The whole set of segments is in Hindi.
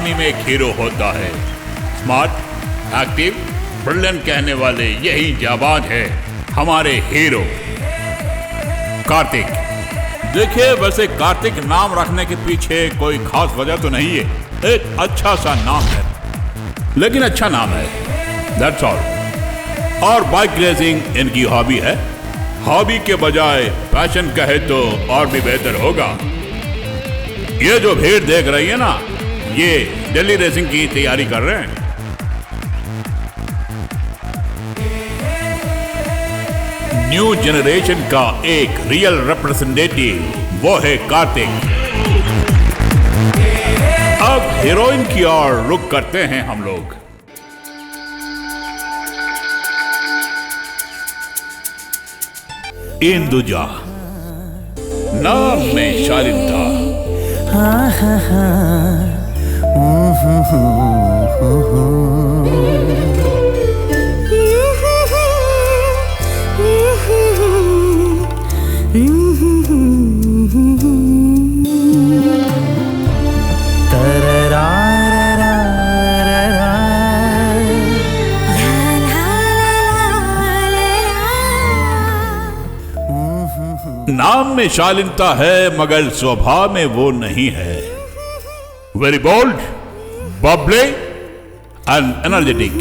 आर्मी में एक हीरो होता है। स्मार्ट, एक्टिव, ब्रिलियंट कहने वाले यही जाबाज है हमारे हीरो कार्तिक। देखिए, वैसे कार्तिक नाम रखने के पीछे कोई खास वजह तो नहीं है, एक अच्छा सा नाम है, लेकिन अच्छा नाम है, दैट्स ऑल। और बाइक रेसिंग इनकी हॉबी है। हॉबी के बजाय पैशन कहे तो और भी बेहतर होगा। ये जो भीड़ देख रही है ना, ये दिल्ली रेसिंग की तैयारी कर रहे हैं। न्यू जनरेशन का एक रियल रिप्रेजेंटेटिव वो है कार्तिक। अब हीरोइन की ओर रुख करते हैं हम लोग। इंदुजा, नाम में शालीनता। नाम में शालीनता है मगर स्वभाव में वो नहीं है। Very bold, bubbly and energetic.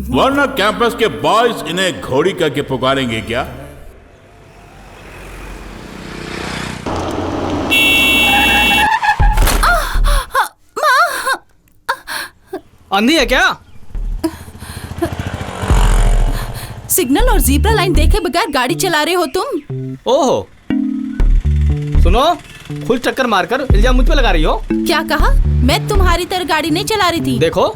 वरना कैंपस के बॉयज इन्हें घोड़ी करके पुकारेंगे क्या? अंधी है क्या? सिग्नल और जीब्रा लाइन देखे बगैर गाड़ी चला रहे हो तुम? ओहो, सुनो, फुल चक्कर मारकर इल्जाम मुझ पे लगा रही हो। क्या कहा? मैं तुम्हारी तरह गाड़ी नहीं चला रही थी। देखो,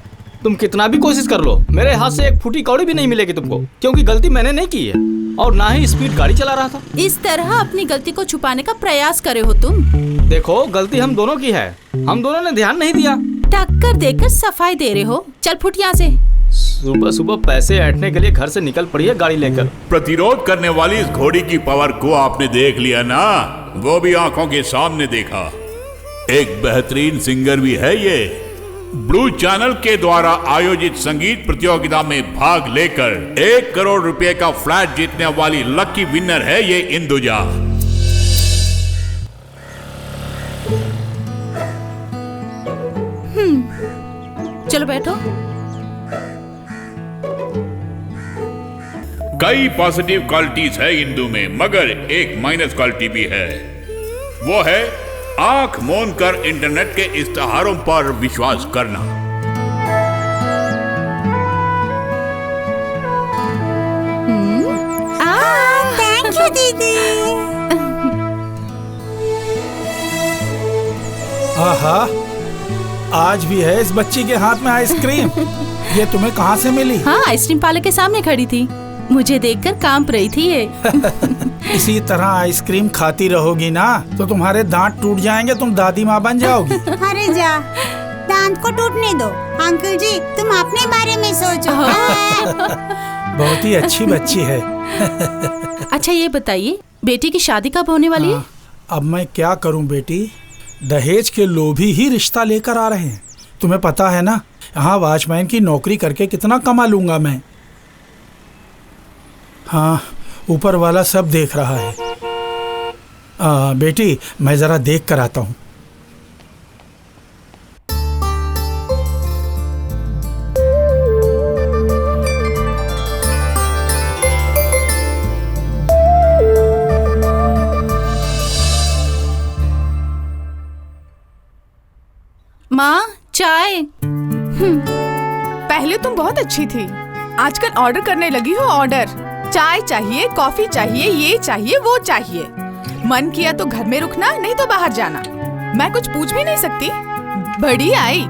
तुम कितना भी कोशिश कर लो, मेरे हाथ से एक फूटी कौड़ी भी नहीं मिलेगी तुमको, क्योंकि गलती मैंने नहीं की है और ना ही स्पीड गाड़ी चला रहा था। इस तरह अपनी गलती को छुपाने का प्रयास करे हो तुम। देखो, गलती हम दोनों की है, हम दोनों ने ध्यान नहीं दिया। टक्कर देकर सफाई दे रहे हो। चल फुट यहाँ से। सुबह सुबह पैसे ऐंठने के लिए घर से निकल पड़ी है गाड़ी लेकर। प्रतिरोध करने वाली इस घोड़ी की पावर को आपने देख लिया ना, वो भी आंखों के सामने देखा। एक बेहतरीन सिंगर भी है ये। ब्लू चैनल के द्वारा आयोजित संगीत प्रतियोगिता में भाग लेकर 1 करोड़ रुपए का फ्लैट जीतने वाली लकी विनर है ये इंदुजा। चलो बैठो। कई पॉजिटिव क्वालिटीज है इंदु में, मगर एक माइनस क्वालिटी भी है। वो है आंख मूंद कर इंटरनेट के इश्तेहारों पर विश्वास करना। थैंक यू दीदी। आहा, आज भी है इस बच्ची के हाथ में आइसक्रीम। ये तुम्हें कहाँ से मिली? हाँ, आइसक्रीम पार्लर के सामने खड़ी थी, मुझे देखकर कांप रही थी ये। इसी तरह आइसक्रीम खाती रहोगी ना तो तुम्हारे दांत टूट जाएंगे, तुम दादी माँ बन जाओगी। अरे जा, दांत को टूटने दो। अंकल जी, तुम अपने बारे में सोचो। बहुत ही अच्छी बच्ची है। अच्छा ये बताइए, बेटी की शादी कब होने वाली है? अब मैं क्या करूं बेटी, दहेज के लोभी ही रिश्ता लेकर आ रहे हैं। तुम्हें पता है ना, यहाँ वॉचमैन की नौकरी करके कितना कमा लूंगा मैं। हाँ, ऊपर वाला सब देख रहा है। बेटी, मैं जरा देख कर आता हूँ। माँ, चाय। पहले तुम बहुत अच्छी थी, आजकल ऑर्डर करने लगी हो। ऑर्डर, चाय चाहिए, कॉफी चाहिए, ये चाहिए, वो चाहिए। मन किया तो घर में रुकना, नहीं तो बाहर जाना। मैं कुछ पूछ भी नहीं सकती। बड़ी आई।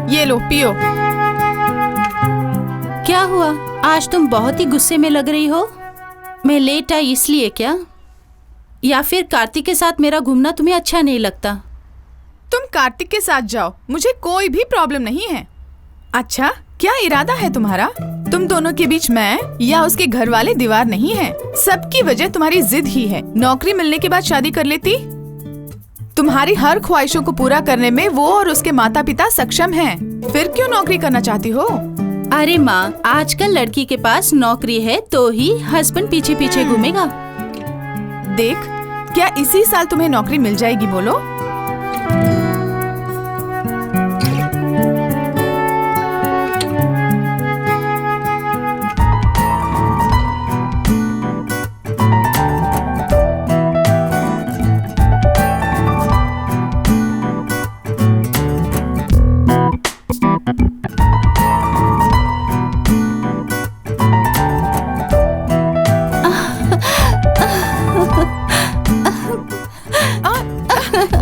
ये लो, पियो। क्या हुआ, आज तुम बहुत ही गुस्से में लग रही हो। मैं लेट आई इसलिए क्या? या फिर कार्तिक के साथ मेरा घूमना तुम्हें अच्छा नहीं लगता? तुम कार्तिक के साथ जाओ, मुझे कोई भी प्रॉब्लम नहीं है। अच्छा, क्या इरादा है तुम्हारा? तुम दोनों के बीच मैं या उसके घर वाले दीवार नहीं है। सबकी वजह तुम्हारी जिद ही है। नौकरी मिलने के बाद शादी कर लेती। तुम्हारी हर ख्वाहिशों को पूरा करने में वो और उसके माता पिता सक्षम हैं। फिर क्यों नौकरी करना चाहती हो? अरे माँ, आजकल लड़की के पास नौकरी है तो ही हस्बैंड पीछे पीछे घूमेगा। देख, क्या इसी साल तुम्हें नौकरी मिल जाएगी? बोलो।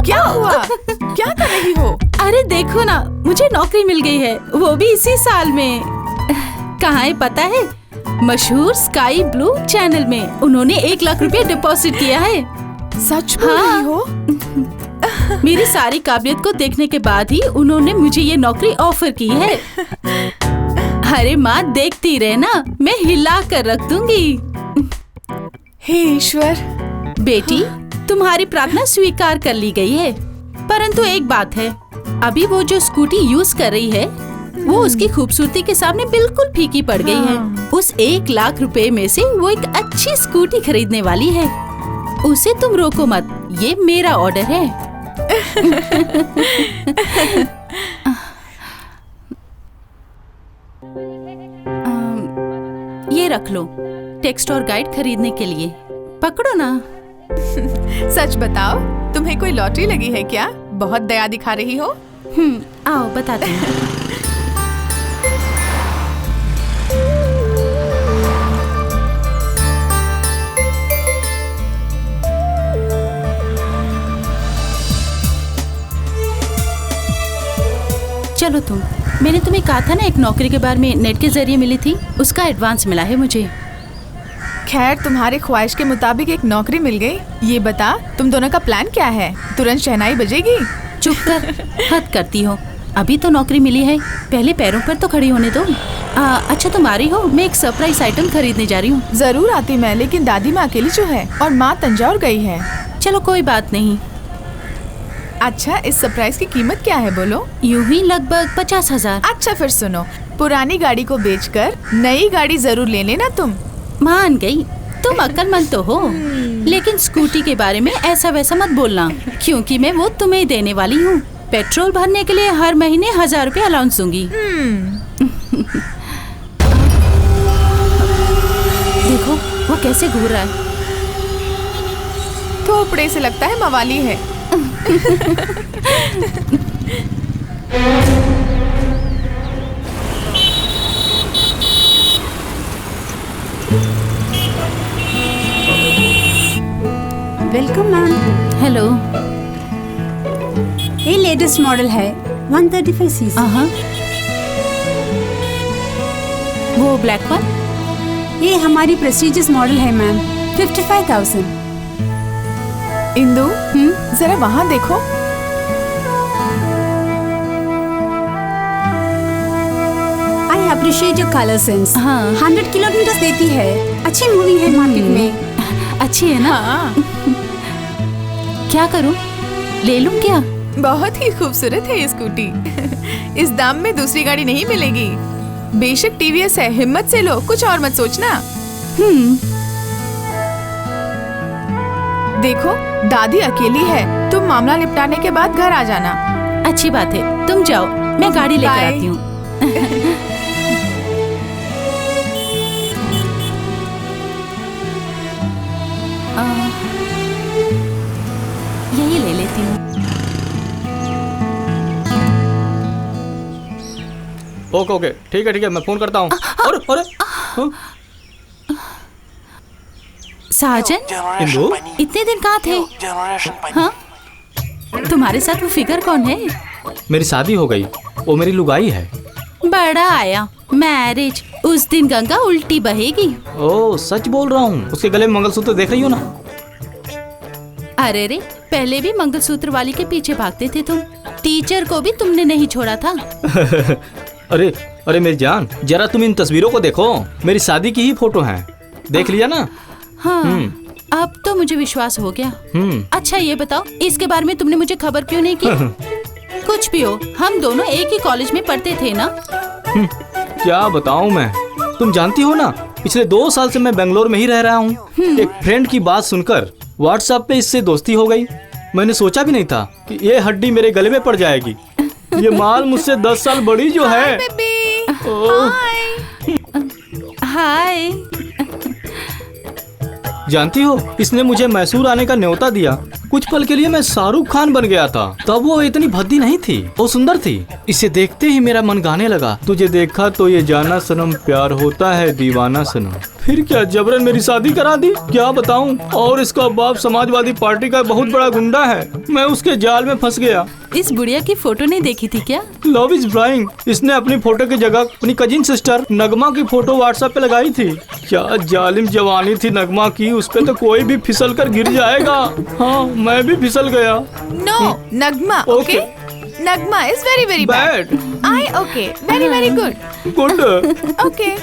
क्या हुआ? क्या कर रही हो? अरे देखो ना, मुझे नौकरी मिल गई है, वो भी इसी साल में। कहाँ है पता है? मशहूर स्काई ब्लू चैनल में। उन्होंने 1 लाख रुपए डिपॉजिट किया है। सच बोल रही हो? मेरी सारी काबिलियत को देखने के बाद ही उन्होंने मुझे ये नौकरी ऑफर की है। अरे माँ, देखती रहे ना, मैं हिला कर रख दूंगी। हे ईश्वर। बेटी, तुम्हारी प्रार्थना स्वीकार कर ली गई है, परंतु एक बात है, अभी वो जो स्कूटी यूज कर रही है वो उसकी खूबसूरती के सामने बिल्कुल फीकी पड़ गई है। उस 1 लाख रुपए में से वो एक अच्छी स्कूटी खरीदने वाली है। उसे तुम रोको मत, ये मेरा ऑर्डर है। ये रख लो, टेक्स्ट और गाइड खरीदने के लिए। पकड़ो ना। सच बताओ, तुम्हें कोई लॉटरी लगी है क्या? बहुत दया दिखा रही हो। आओ बताती हूँ। चलो तुम, मैंने तुम्हें कहा था ना, एक नौकरी के बारे में नेट के जरिए मिली थी, उसका एडवांस मिला है मुझे। खैर, तुम्हारे ख्वाहिश के मुताबिक एक नौकरी मिल गई। ये बता, तुम दोनों का प्लान क्या है? तुरंत शहनाई बजेगी? चुप कर, हद करती हो। अभी तो नौकरी मिली है, पहले पैरों पर तो खड़ी होने दो। अच्छा तुम आ रही हो? मैं एक सरप्राइज आइटम खरीदने जा रही हूँ। जरूर आती मैं, लेकिन दादी माँ अकेली जो है और माँ तंजौर गई है। चलो कोई बात नहीं। अच्छा, इस सरप्राइज की कीमत क्या है बोलो? यूं ही लगभग 50,000। अच्छा फिर सुनो, पुरानी गाड़ी को बेचकर नई गाड़ी जरूर ले लेना तुम। मान गई, तुम अक्लमंद तो हो, लेकिन स्कूटी के बारे में ऐसा वैसा मत बोलना, क्योंकि मैं वो तुम्हें देने वाली हूँ। पेट्रोल भरने के लिए हर महीने 1000 रुपए अलाउंस दूंगी। देखो वो कैसे घूर रहा है। थोपड़े से लगता है मवाली है। Welcome ma'am. हेलो। ये लेटेस्ट मॉडल है, 135 सीसी। वो ब्लैक वन? ये हमारी प्रेस्टीजियस मॉडल है मैम, 55,000। इंदु, जरा वहाँ देखो। I appreciate your colour sense. हाँ। 100 किलोमीटर देती है, अच्छी मूवी है मार्केट में। अच्छी है ना? हाँ। क्या करूं? ले लूं क्या? बहुत ही खूबसूरत है ये स्कूटी। इस दाम में दूसरी गाड़ी नहीं मिलेगी। बेशक टीवीएस है, हिम्मत से लो, कुछ और मत सोचना। देखो, दादी अकेली है, तुम मामला निपटाने के बाद घर आ जाना। अच्छी बात है, तुम जाओ, मैं गाड़ी लेकर बाय। आती हूँ। यही ले लेती हूँ। ओके ओके, ठीक है मैं फोन करता हूँ। अरे हाँ? साजन, इंदु, इतने दिन कहाँ थे? हाँ? तुम्हारे साथ वो फिगर कौन है? मेरी शादी हो गई, वो मेरी लुगाई है। बड़ा आया मैरिज, उस दिन गंगा उल्टी बहेगी। ओ सच बोल रहा हूँ, उसके गले में मंगलसूत्र देख रही हो ना? अरे रे, पहले भी मंगलसूत्र वाली के पीछे भागते थे तुम। टीचर को भी तुमने नहीं छोड़ा था। अरे अरे मेरी जान, जरा तुम इन तस्वीरों को देखो, मेरी शादी की ही फोटो हैं। देख लिया ना? हाँ, अब तो मुझे विश्वास हो गया। अच्छा ये बताओ, इसके बारे में तुमने मुझे खबर क्यों नहीं की? कुछ भी हो, हम दोनों एक ही कॉलेज में पढ़ते थे ना। क्या बताऊं मैं, तुम जानती हो ना, पिछले 2 साल से मैं बेंगलोर में ही रह रहा हूँ। एक फ्रेंड की बात सुनकर व्हाट्सएप पे इससे दोस्ती हो गई। मैंने सोचा भी नहीं था कि ये हड्डी मेरे गले में पड़ जाएगी। ये माल मुझसे 10 साल बड़ी जो है। हाय। जानती हो, इसने मुझे मैसूर आने का न्योता दिया। कुछ पल के लिए मैं शाहरुख खान बन गया था। तब वो इतनी भद्दी नहीं थी, वो सुंदर थी। इसे देखते ही मेरा मन गाने लगा, तुझे देखा तो ये जाना सनम, प्यार होता है दीवाना सनम। फिर क्या जबरन मेरी शादी करा दी, क्या बताऊं। और इसका बाप समाजवादी पार्टी का बहुत बड़ा गुंडा है। मैं उसके जाल में फंस गया। इस बुढ़िया की फोटो नहीं देखी थी क्या? Love is blind. इसने अपनी फोटो की जगह अपनी कजिन सिस्टर नगमा की फोटो व्हाट्सएप पे लगाई थी। क्या जालिम जवानी थी नगमा की, उस पे तो कोई भी फिसल कर गिर जाएगा। हाँ, मैं भी फिसल गया। No, Nagma. Okay, Nagma is very very bad. I okay, very very good. Good. Okay,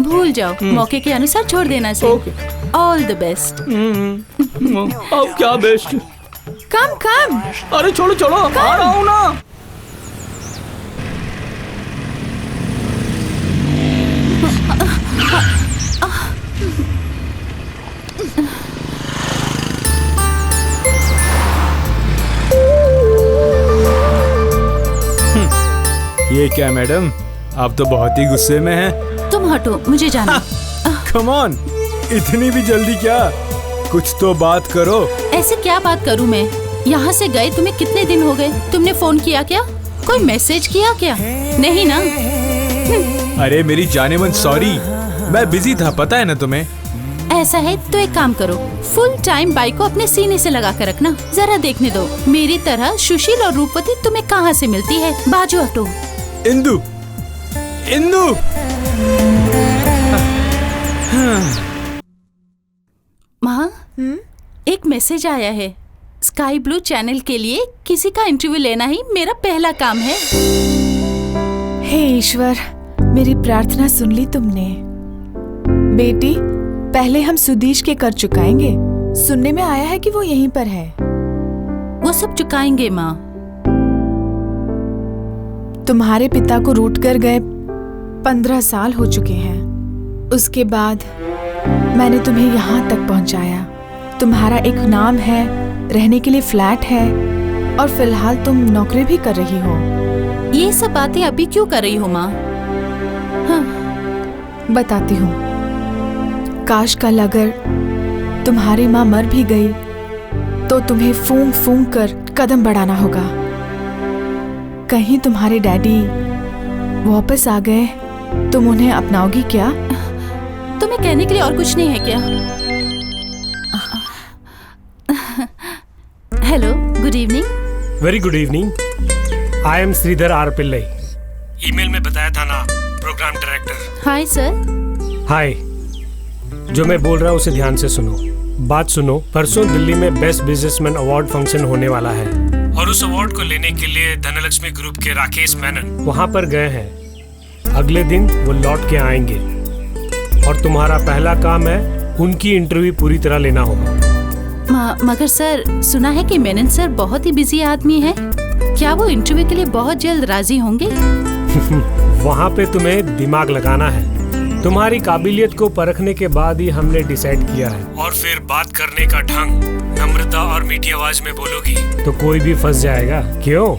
भूल जाओ, मौके के अनुसार छोड़ देना चाहिए। All the best. अब क्या बेस्ट? कम कम। अरे छोड़ो छोड़ो, आ रहा हूँ ना। ये क्या मैडम, आप तो बहुत ही गुस्से में हैं। तुम हटो, मुझे जाना। कम ऑन, इतनी भी जल्दी क्या? कुछ तो बात करो। ऐसे क्या बात करूं मैं? यहाँ से गए तुम्हें कितने दिन हो गए? तुमने फोन किया क्या? कोई मैसेज किया क्या? नहीं ना? अरे मेरी जाने मन, सॉरी, मैं बिजी था, पता है ना तुम्हें। ऐसा है तो एक काम करो, फुल टाइम बाइक को अपने सीने से लगा कर रखना, जरा देखने दो मेरी तरह सुशील और रूपवती तुम्हें कहाँ से मिलती है। बाजू हटो। इंदु, इंदु। माँ, एक मैसेज आया है। स्काई ब्लू चैनल के लिए किसी का इंटरव्यू लेना ही मेरा पहला काम है। हे ईश्वर, मेरी प्रार्थना सुन ली तुमने। बेटी, पहले हम सुदीश के कर चुकाएंगे। सुनने में आया है कि वो यहीं पर है। वो सब चुकाएंगे माँ। तुम्हारे पिता को रूठ कर गए 15 साल हो चुके हैं। उसके बाद मैंने तुम्हें यहाँ तक पहुँचाया। तुम्हारा एक नाम है, रहने के लिए फ्लैट है, और फिलहाल तुम नौकरी भी कर रही हो। ये सब बातें अभी क्यों कर रही हो माँ? हाँ। बताती हूँ। काश कल अगर तुम्हारी माँ मर भी गई तो तुम्हें फूंक फूंक कर कदम बढ़ाना होगा। कहीं तुम्हारे डैडी वापस आ गए, तुम उन्हें अपनाओगी क्या? तुम्हें कहने के लिए और कुछ नहीं है क्या? Hello, good evening. Very good evening. I am Sridhar R Pillai. Email में बताया था ना, programme director. Hi sir. Hi. जो मैं बोल रहा हूँ उसे ध्यान से सुनो। बात सुनो, परसों दिल्ली में बेस्ट बिजनेसमैन अवार्ड फंक्शन होने वाला है, और उस अवार्ड को लेने के लिए धनलक्ष्मी ग्रुप के राकेश मेनन वहाँ पर गए हैं। अगले दिन वो लौट के आएंगे, और तुम्हारा पहला काम है उनकी इंटरव्यू पूरी तरह लेना होगा। मगर सर, सुना है कि मेनन सर बहुत ही बिजी आदमी है। क्या वो इंटरव्यू के लिए बहुत जल्द राजी होंगे? वहाँ पे तुम्हें दिमाग लगाना है। तुम्हारी काबिलियत को परखने के बाद ही हमने डिसाइड किया है। और फिर बात करने का ढंग, नम्रता और मीठी आवाज में बोलोगी तो कोई भी फंस जाएगा। क्यों?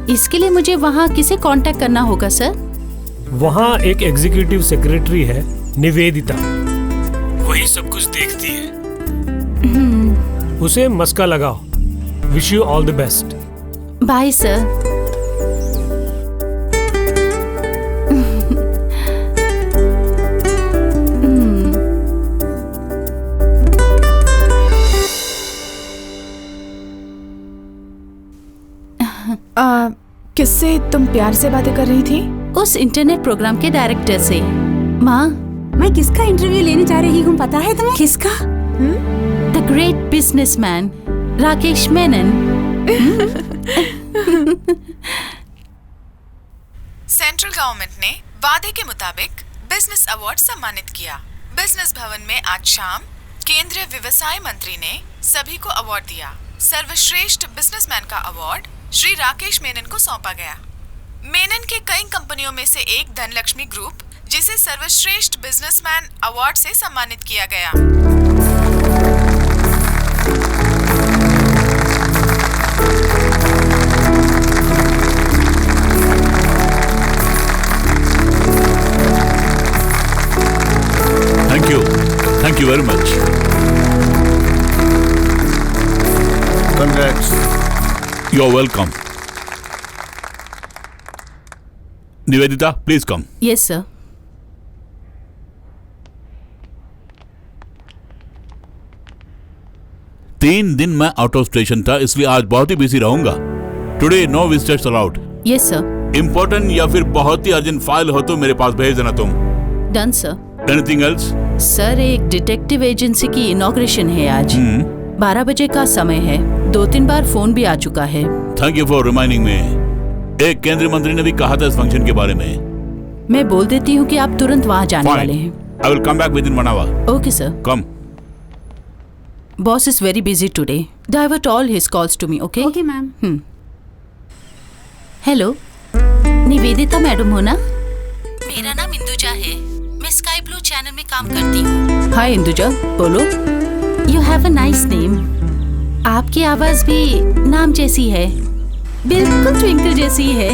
इसके लिए मुझे वहाँ किसे कांटेक्ट करना होगा सर? वहाँ एक एग्जीक्यूटिव सेक्रेटरी है, निवेदिता, वही सब कुछ देखती है। उसे मस्का लगाओ। Wish you all the best. Bye sir. किससे तुम प्यार से बातें कर रही थी? उस इंटरनेट प्रोग्राम के डायरेक्टर से। माँ, मैं किसका इंटरव्यू लेने जा रही हूँ पता है तुम्हें? किसका? The great businessman Rakesh Menon. Central government ने वादे के मुताबिक बिजनेस अवार्ड सम्मानित किया। बिजनेस भवन में आज शाम केंद्रीय व्यवसाय मंत्री ने सभी को अवार्ड दिया। सर्वश्रेष्ठ बिजनेसमैन का अवार्ड श्री राकेश मेनन को सौंपा गया। मेनन के कई कंपनियों में से एक धनलक्ष्मी ग्रुप, जिसे सर्वश्रेष्ठ बिजनेसमैन अवार्ड से सम्मानित किया गया। Thank you very much. Congrats. You are welcome. Nivedita, please come. Yes sir. तीन दिन मैं आउट ऑफ स्टेशन था, इसलिए आज बहुत ही बिजी रहूंगा। Today no visitors allowed. Yes sir. Important या फिर बहुत ही अर्जेंट फाइल हो तो मेरे पास भेज देना तुम। Done sir. Anything else? Sir, एक डिटेक्टिव एजेंसी की इनॉग्रेशन है आज। 12 बजे का समय है। 2-3 बार फोन भी आ चुका है। Thank you for reminding me. एक केंद्रीय मंत्री ने भी कहा था इस फंक्शन के बारे में। मैं बोल देती हूँ कि आप तुरंत वहाँ जाने वाले हैं। I will come back within 1 hour. Okay sir. Come. Boss is very busy today. Divert all his calls to me, okay? Okay ma'am. Hello, Nivedita madam हो ना? मेरा नाम इंदुजा है। मैं स्काई ब्लू चैनल में काम करती हूँ। हाय इंदुजा, बोलो। You have a nice name. आपकी आवाज भी नाम जैसी है, बिल्कुल ट्विंकल जैसी है।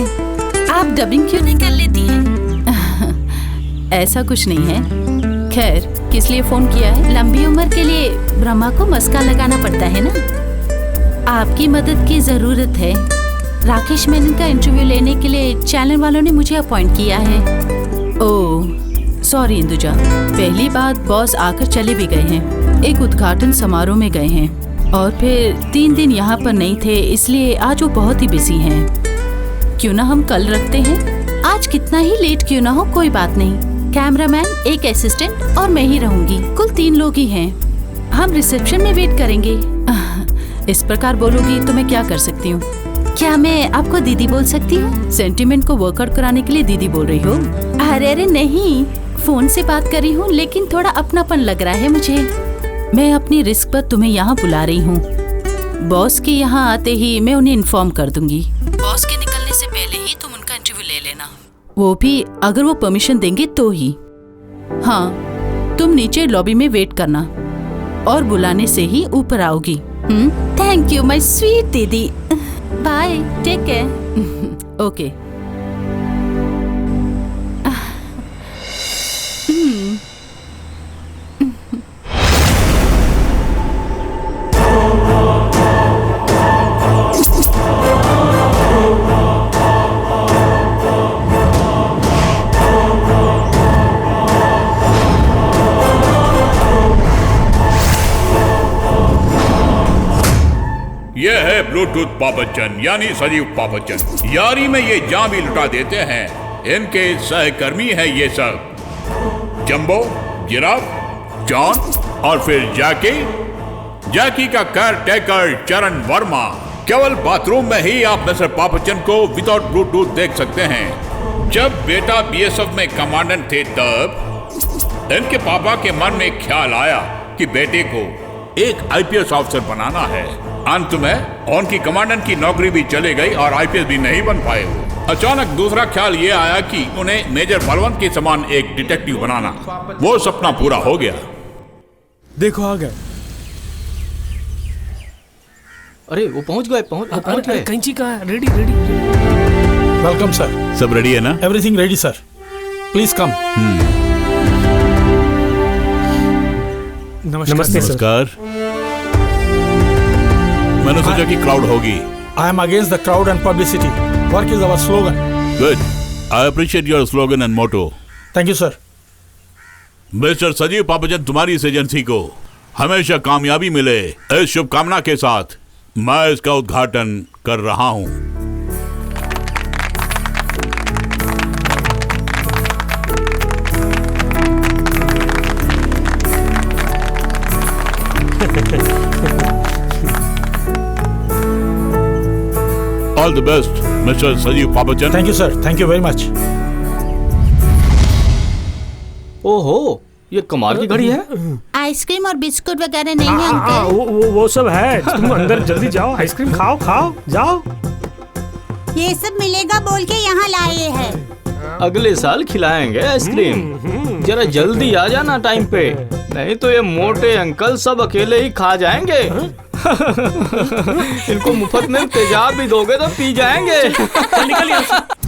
आप डबिंग क्यों नहीं कर लेती हैं? ऐसा कुछ नहीं है। खैर, किस लिए फोन किया है? लंबी उम्र के लिए ब्रह्मा को मस्का लगाना पड़ता है ना। आपकी मदद की जरूरत है। राकेश मेनन का इंटरव्यू लेने के लिए चैनल वालों ने मुझे अपॉइंट किया है। Oh sorry Induja. पहली बात, बॉस आकर चले भी गए हैं। एक उद्घाटन समारोह में गए हैं और फिर 3 दिन यहाँ पर नहीं थे, इसलिए आज वो बहुत ही बिजी हैं। क्यों ना हम कल रखते हैं? आज कितना ही लेट क्यों ना हो, कोई बात नहीं। कैमरामैन, एक असिस्टेंट और मैं ही रहूंगी। कुल 3 लोग ही हैं। हम रिसेप्शन में वेट करेंगे। इस प्रकार बोलोगी तो मैं क्या कर सकती हूँ? क्या मैं आपको दीदी बोल सकती हूँ? सेंटिमेंट को वर्कआउट कराने के लिए दीदी बोल रही हो? अरे नहीं, फोन से बात कर रही हूँ, लेकिन थोड़ा अपनापन लग रहा है मुझे। मैं अपनी रिस्क पर तुम्हें यहाँ बुला रही हूँ। बॉस के यहाँ आते ही मैं उन्हें इन्फॉर्म कर दूंगी। बॉस के निकलने से पहले ही तुम उनका इंटरव्यू ले लेना, वो भी अगर वो परमिशन देंगे तो ही। हाँ, तुम नीचे लॉबी में वेट करना और बुलाने से ही ऊपर आओगी। Thank you my sweet didi. Bye, take care. Okay. ये है ब्लूटूथ पापचन, यानी सजीव पापचन। यारी में ये जान भी लुटा देते हैं। इनके सहकर्मी है ये सब, जंबो, जिराफ, जॉन और फिर जैकी का केयर टेकर चरण वर्मा। केवल बाथरूम में ही आप मिस्टर पापचन को विदाउट ब्लूटूथ देख सकते हैं। जब बेटा बीएसएफ में कमांडेंट थे, तब इनके पापा के मन में ख्याल आया कि बेटे को एक आईपीएस ऑफिसर बनाना है। अंत में उनकी कमांडेंट की नौकरी भी चली गई और आईपीएस भी नहीं बन पाए। अचानक दूसरा ख्याल ये आया कि उन्हें मेजर बलवंत के समान एक डिटेक्टिव बनाना। वो सपना पूरा हो गया। देखो आ गए। अरे वो पहुंच गए। कैंची कहाँ है? Ready ready. Welcome sir. सब रेडी है ना? Everything ready sir, please come. नमस्ते सर। नमस्कार। मैंने सोचा कि क्राउड होगी। I am against the crowd and publicity. Work is our slogan. Good. I appreciate your slogan and motto. Thank you, sir. Mister सजीव पापचन, तुम्हारी इस एजेंसी को हमेशा कामयाबी मिले, इस शुभकामना के साथ मैं इसका उद्घाटन कर रहा हूं। All the best mister Sanjeev Papachand. Thank you sir, thank you very much. ओहो, ये कमाल की घड़ी है। आइसक्रीम और बिस्कुट वगैरह नहीं है अंकल? वो सब है। तुम अंदर जल्दी जाओ, आइसक्रीम खाओ खाओ जाओ। ये सब मिलेगा बोल के यहाँ लाए हैं। अगले साल खिलाएंगे आइसक्रीम। जरा जल्दी आ जाना टाइम पे, नहीं तो ये मोटे अंकल सब अकेले ही खा जाएंगे। इनको मुफ्त में तेजाब भी दोगे तो पी जाएंगे। निकल यहाँ से।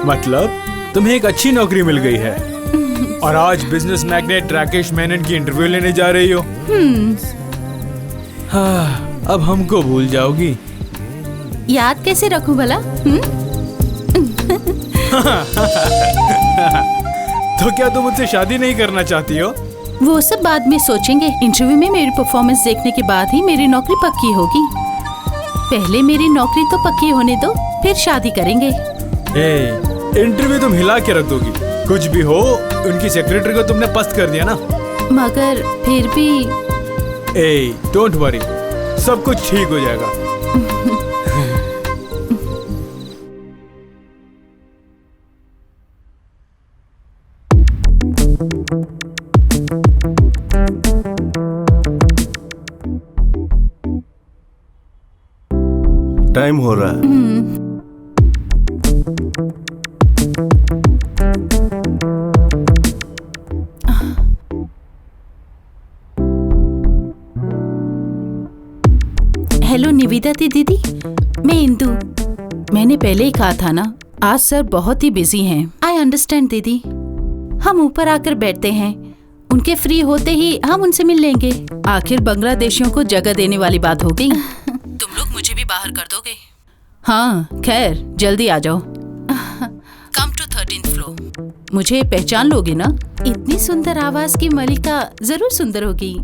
मतलब तुम्हें एक अच्छी नौकरी मिल गई है और आज बिजनेस मैग्नेट राकेश मेनन की इंटरव्यू लेने जा रही हो। हाँ, अब हमको भूल जाओगी। याद कैसे रखूं भला? तो क्या तुम मुझसे शादी नहीं करना चाहती हो? वो सब बाद में सोचेंगे। इंटरव्यू में मेरी परफॉर्मेंस देखने के बाद ही मेरी नौकरी पक्की होगी। पहले मेरी नौकरी तो पक्की होने दो, फिर शादी करेंगे। इंटरव्यू तुम हिला के रख दोगी। कुछ भी हो, उनकी सेक्रेटरी को तुमने पस्त कर दिया ना। मगर फिर भी डोंट वरी, सब कुछ ठीक हो जाएगा। टाइम हो रहा है। हेलो निविदा दीदी, मैं इंदु। मैंने पहले ही कहा था ना, आज सर बहुत ही बिजी हैं। आई अंडरस्टैंड दीदी, हम ऊपर आकर बैठते हैं। उनके फ्री होते ही हम उनसे मिल लेंगे। आखिर बांग्लादेशियों को जगह देने वाली बात हो गई। तुम लोग मुझे भी बाहर कर दोगे? हाँ खैर, जल्दी आ जाओ। Come to 13th floor. मुझे पहचान लोगे ना? इतनी सुंदर आवाज की मलिका जरूर सुंदर होगी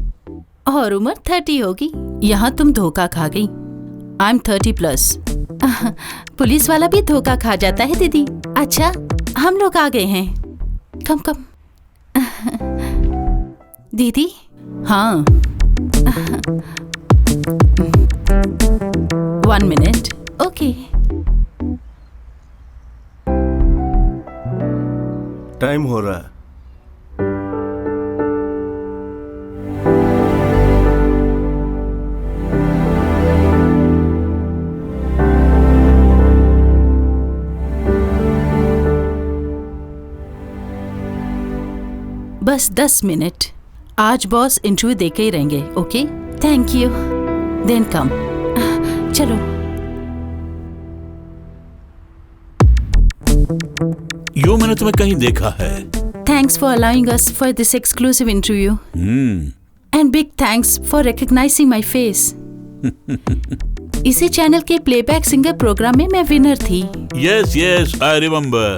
और उम्र 30 होगी। यहाँ तुम धोखा खा गई। I am 30+। पुलिस वाला भी धोखा खा जाता है दीदी। अच्छा, हम लोग आ गए हैं। कम कम। दीदी, हाँ 1 minute। ओके। टाइम हो रहा है। बस 10 मिनट। आज बॉस इंटरव्यू देके ही रहेंगे। Okay, thank you. Then come. चलो। यो मैंने तुम्हें कहीं देखा है। Thanks for allowing us for this exclusive interview and big thanks for recognising my face. इसी चैनल के प्लेबैक सिंगर प्रोग्राम में मैं विनर थी। Yes, yes, I remember.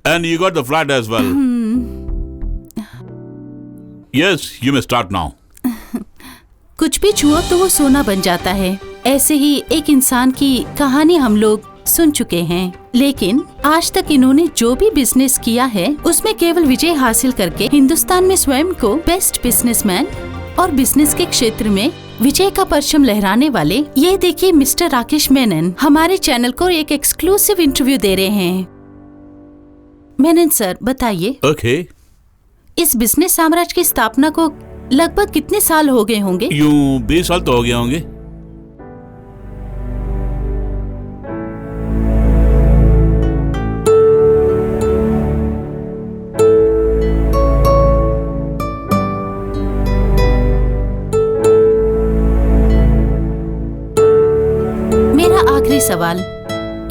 And you got the flat as well. Yes, you may start now. कुछ भी छुओ तो वो सोना बन जाता है। ऐसे ही एक इंसान की कहानी हम लोग सुन चुके हैं, लेकिन आज तक इन्होंने जो भी बिजनेस किया है उसमें केवल विजय हासिल करके हिंदुस्तान में स्वयं को बेस्ट बिजनेसमैन और बिजनेस के क्षेत्र में विजय का परचम लहराने वाले ये देखिए मिस्टर राकेश मेनन हमारे चैनल को एक एक्सक्लूसिव इंटरव्यू दे रहे हैं। मेनन सर, बताइए। Okay. इस बिजनेस साम्राज्य की स्थापना को लगभग कितने साल हो गए होंगे? यूं 20 साल तो हो गए होंगे। मेरा आखिरी सवाल,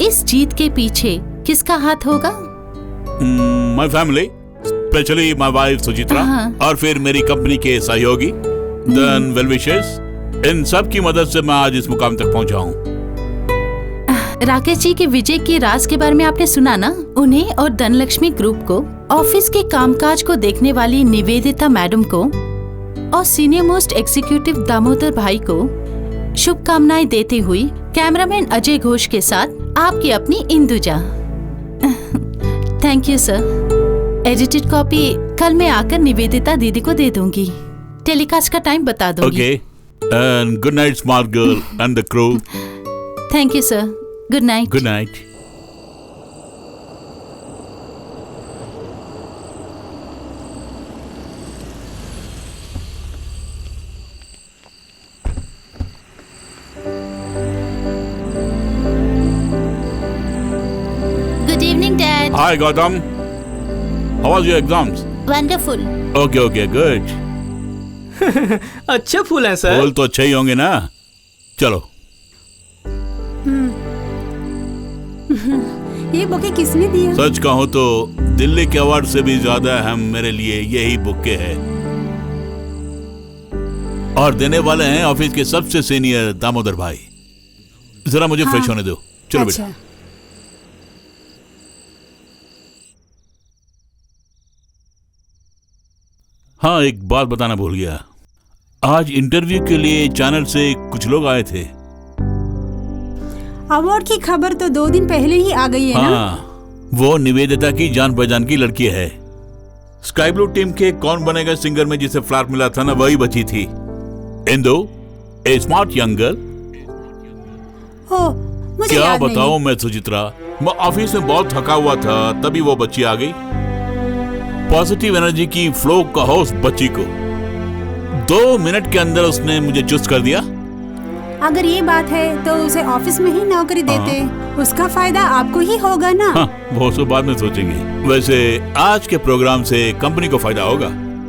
इस जीत के पीछे किसका हाथ होगा? My family, specially my wife Suchitra और फिर मेरी कंपनी के सहयोगी, देन वेल विशर्स, इन सब की मदद से मैं आज इस मुकाम तक पहुंचा हूं। राकेश जी के विजय के राज के बारे में आपने सुना ना? उन्हें और धनलक्ष्मी ग्रुप को, ऑफिस के कामकाज को देखने वाली निवेदिता मैडम को और सीनियर मोस्ट एग्जीक्यूटिव दामोदर भाई को शुभकामनाएं देते हुए कैमरामैन अजय घोष के साथ आपकी अपनी Induja. Thank you sir. Edited copy कल मैं आकर निवेदिता दीदी को दे दूंगी। टेलीकास्ट का टाइम बता दूंगी। Okay, and good night smart girl and the crew. Thank you sir, good night. Good night. Good evening dad. Hi Gautam, how was your exams? Wonderful. Okay, good. अच्छे फूल हैं सर। फूल तो अच्छे ही होंगे ना। चलो। ये बुके किसने दिया? सच कहूँ तो दिल्ली के अवार्ड से भी ज्यादा अहम मेरे लिए यही बुके है, और देने वाले हैं ऑफिस के सबसे सीनियर दामोदर भाई। जरा मुझे फ्रेश होने दो। चलो बेटा। अच्छा। हाँ, एक बात बताना भूल गया। आज इंटरव्यू के लिए चैनल से कुछ लोग आए थे। अवार्ड की खबर तो 2 दिन पहले ही आ गई है ना? हाँ, वो निवेदिता की जान पहचान की लड़की है। स्काई ब्लू टीम के कौन बनेगा सिंगर में जिसे फ्लैट मिला था ना, वही बची थी। इंदु, ए स्मार्ट यंग गर्ल। हो, मुझे क्या याद बताऊं नहीं। मैं सुचित्रा, मैं ऑफिस में बहुत थका हुआ था, तभी वो बच्ची आ गई। पॉजिटिव एनर्जी की फ्लो का होस्ट बच्ची को 2 मिनट के अंदर उसने मुझे चुस्त कर दिया। अगर ये बात है तो उसे ऑफिस में ही नौकरी देते, उसका फायदा आपको ही होगा ना? हाँ, वो सब बाद में सोचेंगे। वैसे आज के प्रोग्राम से कंपनी को फायदा होगा।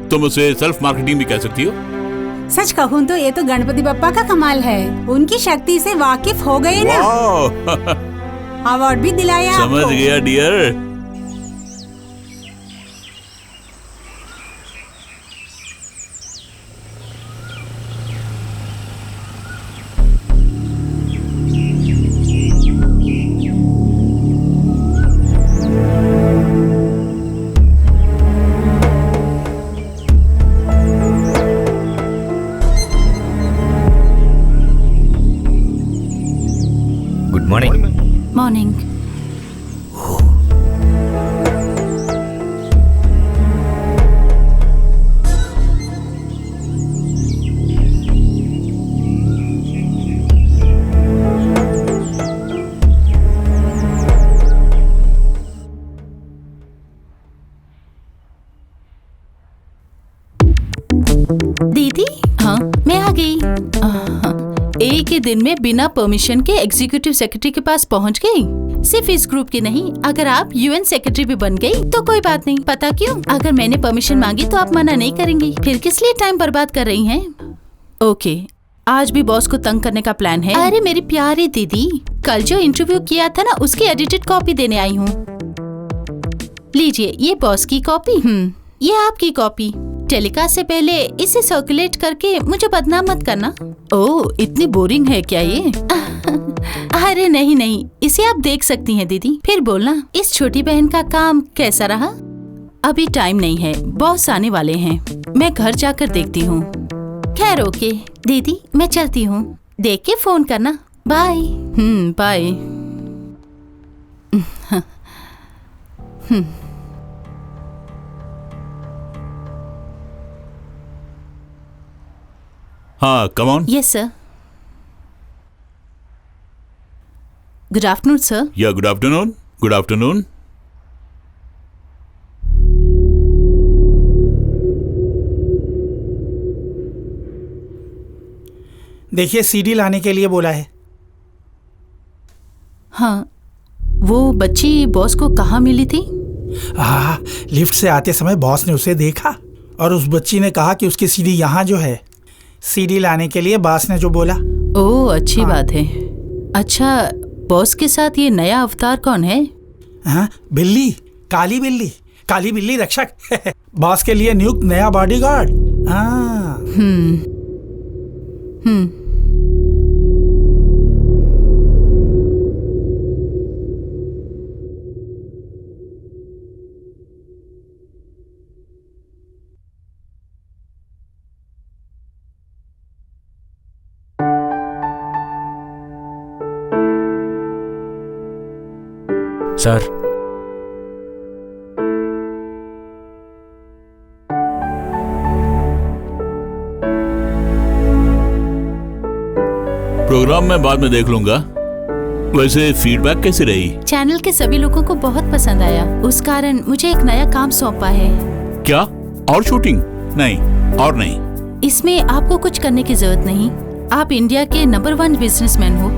तुम उसे सेल्फ मार्केटिंग भी कह सकती हो। सच कहूँ तो ये तो गणपति बप्पा का कमाल है, उनकी शक्ति से वाकिफ हो गए ना। वाह, अवार्ड भी दिलाया समझ आपको। गया डियर। Good morning. मॉर्निंग। दीदी, हाँ मैं आ गई। एक ही दिन में बिना परमिशन के एग्जीक्यूटिव सेक्रेटरी के पास पहुंच गई। सिर्फ इस ग्रुप की नहीं, अगर आप यूएन सेक्रेटरी भी बन गई तो कोई बात नहीं। पता क्यों? अगर मैंने परमिशन मांगी तो आप मना नहीं करेंगी। फिर किस लिए टाइम बर्बाद कर रही हैं? ओके, आज भी बॉस को तंग करने का प्लान है। अरे मेरी प्यारी दीदी, कल जो इंटरव्यू किया था ना, उसकी एडिटेड कॉपी देने आई हूँ। लीजिए, ये बॉस की कॉपी, ये आपकी कॉपी। टेलीकास्ट से पहले इसे सर्कुलेट करके मुझे बदनाम मत करना। ओह, इतनी बोरिंग है क्या ये? अरे नहीं नहीं, इसे आप देख सकती हैं दीदी, फिर बोलना। इस छोटी बहन का काम कैसा रहा? अभी टाइम नहीं है, बॉस आने वाले हैं, मैं घर जाकर देखती हूँ। खैर ओके दीदी, मैं चलती हूँ, देख के फोन करना। बाय। बाय। हाँ, come on. Yes sir. Good afternoon sir. या गुड आफ्टरनून। Good afternoon. देखिए, सीडी लाने के लिए बोला है। हाँ, वो बच्ची बॉस को कहाँ मिली थी? हाँ, लिफ्ट से आते समय बॉस ने उसे देखा और उस बच्ची ने कहा कि उसकी सीडी यहाँ जो है। सीडी लाने के लिए बॉस ने जो बोला। ओह, अच्छी बात है। अच्छा, बॉस के साथ ये नया अवतार कौन है? हाँ, बिल्ली, काली बिल्ली, काली बिल्ली रक्षक। बॉस के लिए नियुक्त नया बॉडीगार्ड। हाँ। सर, प्रोग्राम मैं बाद में देख लूंगा। वैसे फीडबैक कैसी रही? चैनल के सभी लोगों को बहुत पसंद आया। उस कारण मुझे एक नया काम सौंपा है। क्या? और शूटिंग? नहीं, और नहीं। इसमें आपको कुछ करने की जरूरत नहीं। आप इंडिया के नंबर 1 बिजनेसमैन हो।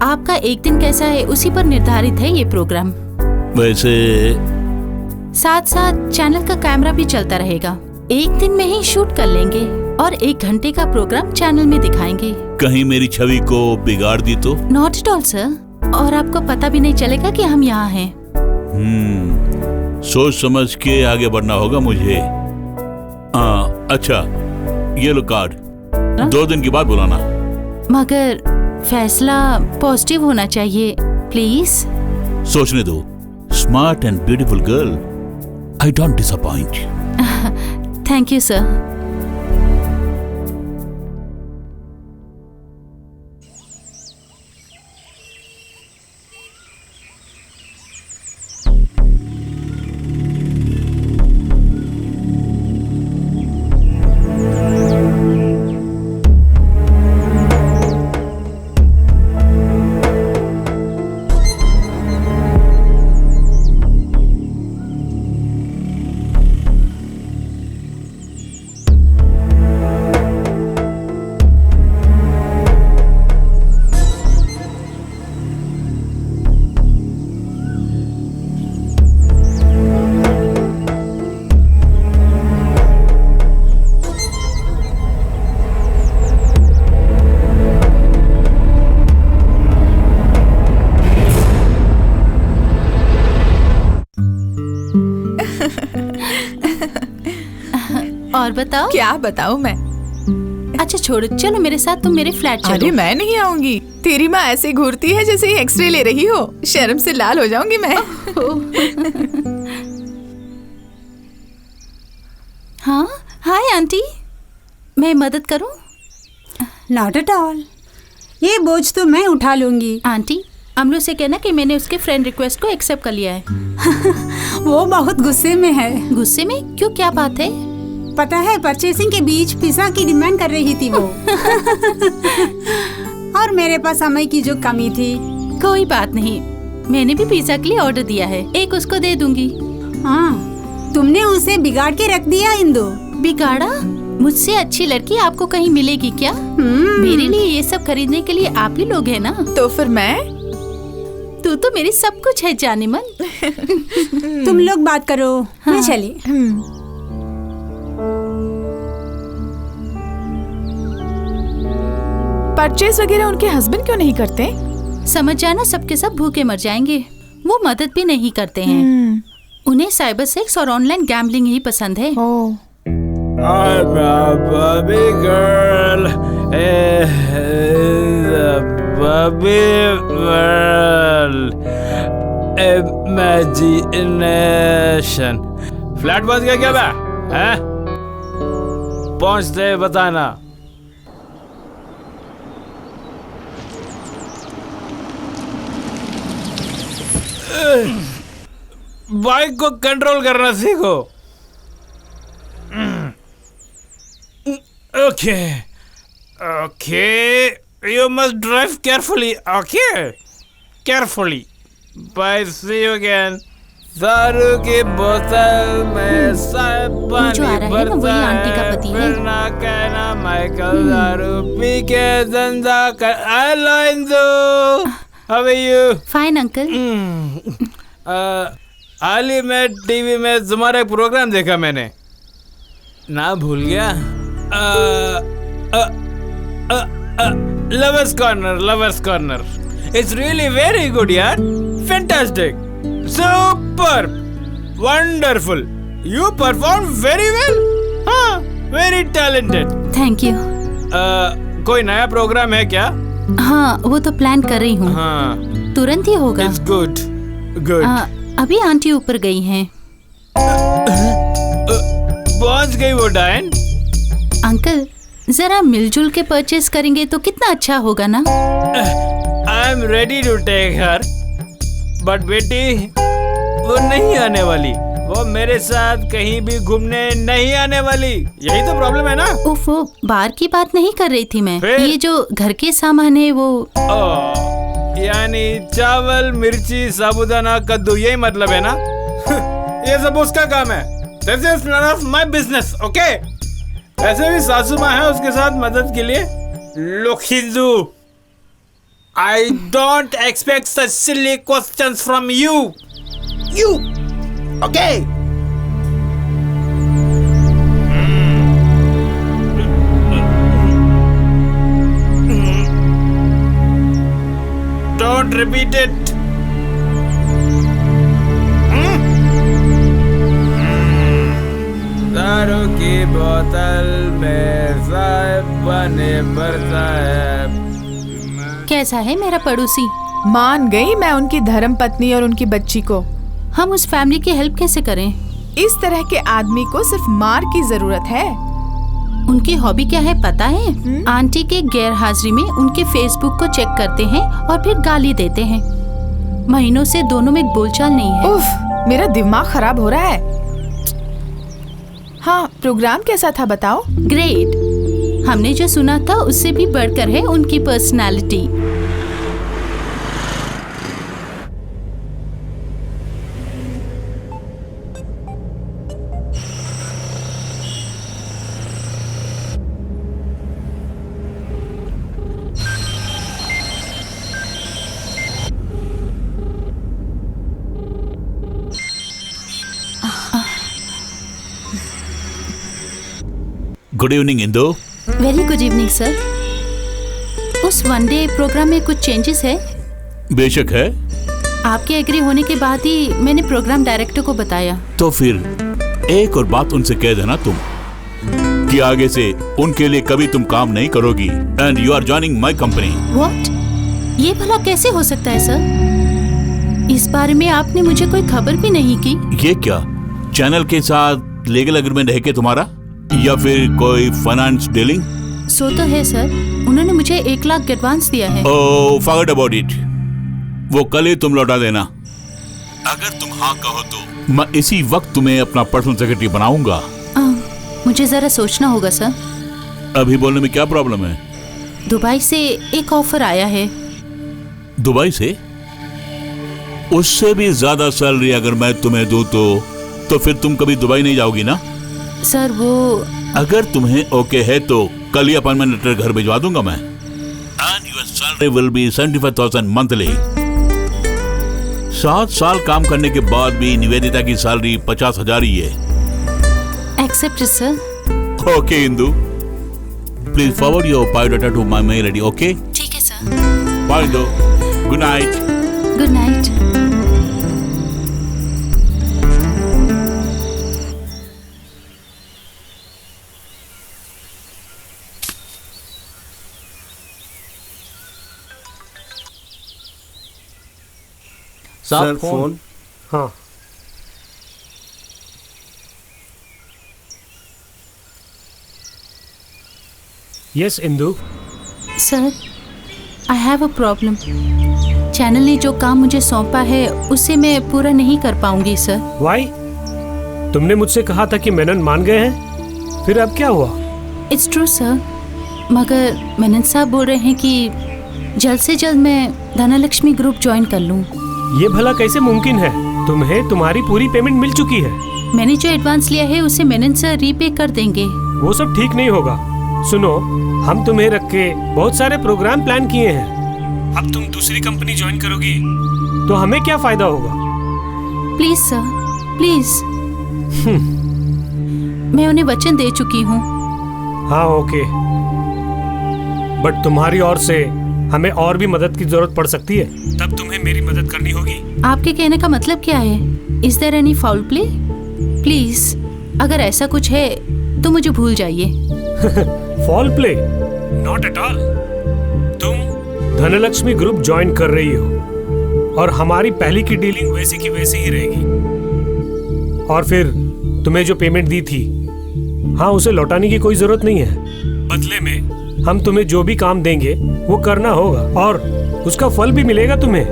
आपका एक दिन कैसा है उसी पर निर्धारित है ये प्रोग्राम। वैसे साथ साथ चैनल का कैमरा भी चलता रहेगा। एक दिन में ही शूट कर लेंगे और 1 घंटे का प्रोग्राम चैनल में दिखाएंगे। कहीं मेरी छवि को बिगाड़ दी तो? नॉट एट ऑल सर, और आपको पता भी नहीं चलेगा कि हम यहाँ हैं। सोच समझ के आगे बढ़ना होगा मुझे। अच्छा, ये लो कार्ड। 2 दिन के बाद बुलाना। मगर फैसला पॉजिटिव होना चाहिए, प्लीज। सोचने दो। Smart and beautiful girl, I don't disappoint. Thank you sir. और बताओ। क्या बताऊं मैं? अच्छा छोड़ो, चलो मेरे साथ, तुम मेरे फ्लैट चलो। अरे मैं नहीं आऊंगी। तेरी माँ ऐसे घूरती है जैसे एक्सरे ले रही हो। शर्म से लाल हो जाऊंगी मैं। हाँ, हाय आंटी, मैं मदद करूं? नॉट एट ऑल, ये बोझ तो मैं उठा लूंगी। आंटी, अमलू से कहना कि मैंने उसके फ्रेंड रिक्वेस्ट को एक्सेप्ट कर लिया है। वो बहुत गुस्से में है। गुस्से में? क्यों, क्या बात है? पता है, परचेसिंग के बीच पिज्जा की डिमांड कर रही थी वो। और मेरे पास समय की जो कमी थी। कोई बात नहीं, मैंने भी पिज्जा के लिए ऑर्डर दिया है, एक उसको दे दूंगी। हाँ, तुमने उसे बिगाड़ के रख दिया इंदु। बिगाड़ा? मुझसे अच्छी लड़की आपको कहीं मिलेगी क्या? मेरे लिए ये सब खरीदने के लिए आप ही लोग हैं ना। तो फिर मैं? तू तो मेरी सब कुछ है जाने मन। तुम लोग बात करो, मैं चली। परचेस वगैरह उनके हस्बैंड क्यों नहीं करते? समझ जाना, सबके सब भूखे मर जाएंगे। वो मदद भी नहीं करते हैं। उन्हें साइबर सेक्स और ऑनलाइन गैम्बलिंग ही पसंद है। I'm a baby girl, baby world, imagination. Flat बस गया क्या बे? हैं? पहुंचते बताना। बाइक को कंट्रोल करना सीखो। Okay, you must drive carefully, okay? Carefully. Bye, see you again. दारू की बोतल में सब पानी भरता है, फिर ना कहना माइकल दारू पी के धंधा कर। Hello Indu, how are you? Fine uncle. हाल ही में टीवी में तुम्हारा एक प्रोग्राम देखा मैंने, ना भूल गया। Lovers Corner. It's really very good, yaar. Fantastic. Superb. Wonderful. You perform very well. हाँ, very talented. Thank you. कोई नया प्रोग्राम है क्या? हाँ, वो तो प्लान कर रही हूँ। हाँ, तुरंत ही होगा। It's good. अभी आंटी ऊपर गई हैं। पहुंच गई वो डायन? अंकल, जरा मिलजुल के परचेस करेंगे तो कितना अच्छा होगा ना? I am ready to take her, but बेटी वो नहीं आने वाली। वो मेरे साथ कहीं भी घूमने नहीं आने वाली। यही तो प्रॉब्लम है ना। उफ, वो बार की बात नहीं कर रही थी मैं। फिर? ये जो घर के सामान है वो यानी चावल, मिर्ची, साबुदाना, कद्दू, यही मतलब है ना? ये सब उसका काम है। This is none of my business, okay? वैसे भी सासू माँ है उसके साथ मदद के लिए। Look Hindu, I don't expect such silly questions from you. You, okay? Don't repeat it. दारू की बोतल में साहब बने पड़ता है। कैसा है मेरा पड़ोसी? मान गई मैं उनकी धर्म पत्नी और उनकी बच्ची को। हम उस फैमिली की हेल्प कैसे करें? इस तरह के आदमी को सिर्फ मार की जरूरत है। उनकी हॉबी क्या है पता है? आंटी के गैर हाजिरी में उनके फेसबुक को चेक करते हैं और फिर गाली देते हैं। महीनों से दोनों में बोलचाल नहीं है। उफ, मेरा दिमाग खराब हो रहा है। हाँ, प्रोग्राम कैसा था बताओ? ग्रेट। हमने जो सुना था उससे भी बढ़कर है उनकी personality. Good evening Indu. Very good evening sir. उस वनडे प्रोग्राम में कुछ चेंजेस है? बेशक है। आपके एग्री होने के बाद ही मैंने प्रोग्राम डायरेक्टर को बताया। तो फिर एक और बात उनसे कह देना तुम कि आगे से उनके लिए कभी तुम काम नहीं करोगी and you are joining my company. What? ये भला कैसे हो सकता है सर? इस बारे में आपने मुझे कोई खबर भी नहीं की। ये क्या चैनल के साथ लीगल एग्रीमेंट है क्या तुम्हारा, या फिर कोई फाइनेंस डीलिंग? सो तो है सर, उन्होंने मुझे 1 लाख एडवांस दिया है। ओह, फॉरगेट अबाउट इट। वो कल ही तुम लौटा देना। अगर तुम हाँ कहो तो मैं इसी वक्त तुम्हें अपना पर्सनल सेक्रेटरी बनाऊंगा। मुझे जरा सोचना होगा सर। अभी बोलने में क्या प्रॉब्लम है? दुबई से एक ऑफर आया है। दुबई से? उससे भी ज्यादा सैलरी अगर मैं तुम्हें दूं तो फिर तुम कभी दुबई नहीं जाओगी ना? सर वो अगर तुम्हें ओके है तो कल ही अपॉइंटमेंट लेटर घर भिजवा दूंगा मैं। And your salary will be 75,000 monthly. 7 साल काम करने के बाद भी निवेदिता की सैलरी 50,000 ही है। Accepted sir. Okay Indu, please forward your biodata to my mail ID. Okay ठीक है सर। बाय दो। Good night. Good night. Sir phone. हाँ, yes Indu. Sir, I have a problem. Channel ने जो काम मुझे सौंपा है उसे मैं पूरा नहीं कर पाऊंगी सर। वाई? तुमने मुझसे कहा था कि मेनन मान गए हैं, फिर अब क्या हुआ? इट्स ट्रू सर, मगर मेनन साहब बोल रहे हैं कि जल्द से जल्द मैं धनलक्ष्मी ग्रुप ज्वाइन कर लूं। ये भला कैसे मुमकिन है? तुम्हें तुम्हारी पूरी पेमेंट मिल चुकी है। मैंने जो एडवांस लिया है उसे मेनन सर रीपे कर देंगे। वो सब ठीक नहीं होगा। सुनो, हम तुम्हें रख के बहुत सारे प्रोग्राम प्लान किए हैं। अब तुम दूसरी कंपनी ज्वाइन करोगी तो हमें क्या फायदा होगा? Please sir, please. मैं उन्हें वचन दे चुकी हूँ। हाँ ओके, बट तुम्हारी ओर से हमें और भी मदद की जरूरत पड़ सकती है, तब तुम्हें मेरी मदद करनी होगी। आपके कहने का मतलब क्या है? Is there any foul play? Please, अगर ऐसा कुछ है तो मुझे भूल जाइए। Foul play? Not at all. तुम धनलक्ष्मी ग्रुप ज्वाइन कर रही हो और हमारी पहली की डीलिंग वैसी की वैसी ही रहेगी। और फिर तुम्हें जो पेमेंट दी थी, हाँ, उसे लौटाने की कोई जरूरत नहीं है। बदले में हम तुम्हें जो भी काम देंगे वो करना होगा और उसका फल भी मिलेगा तुम्हें।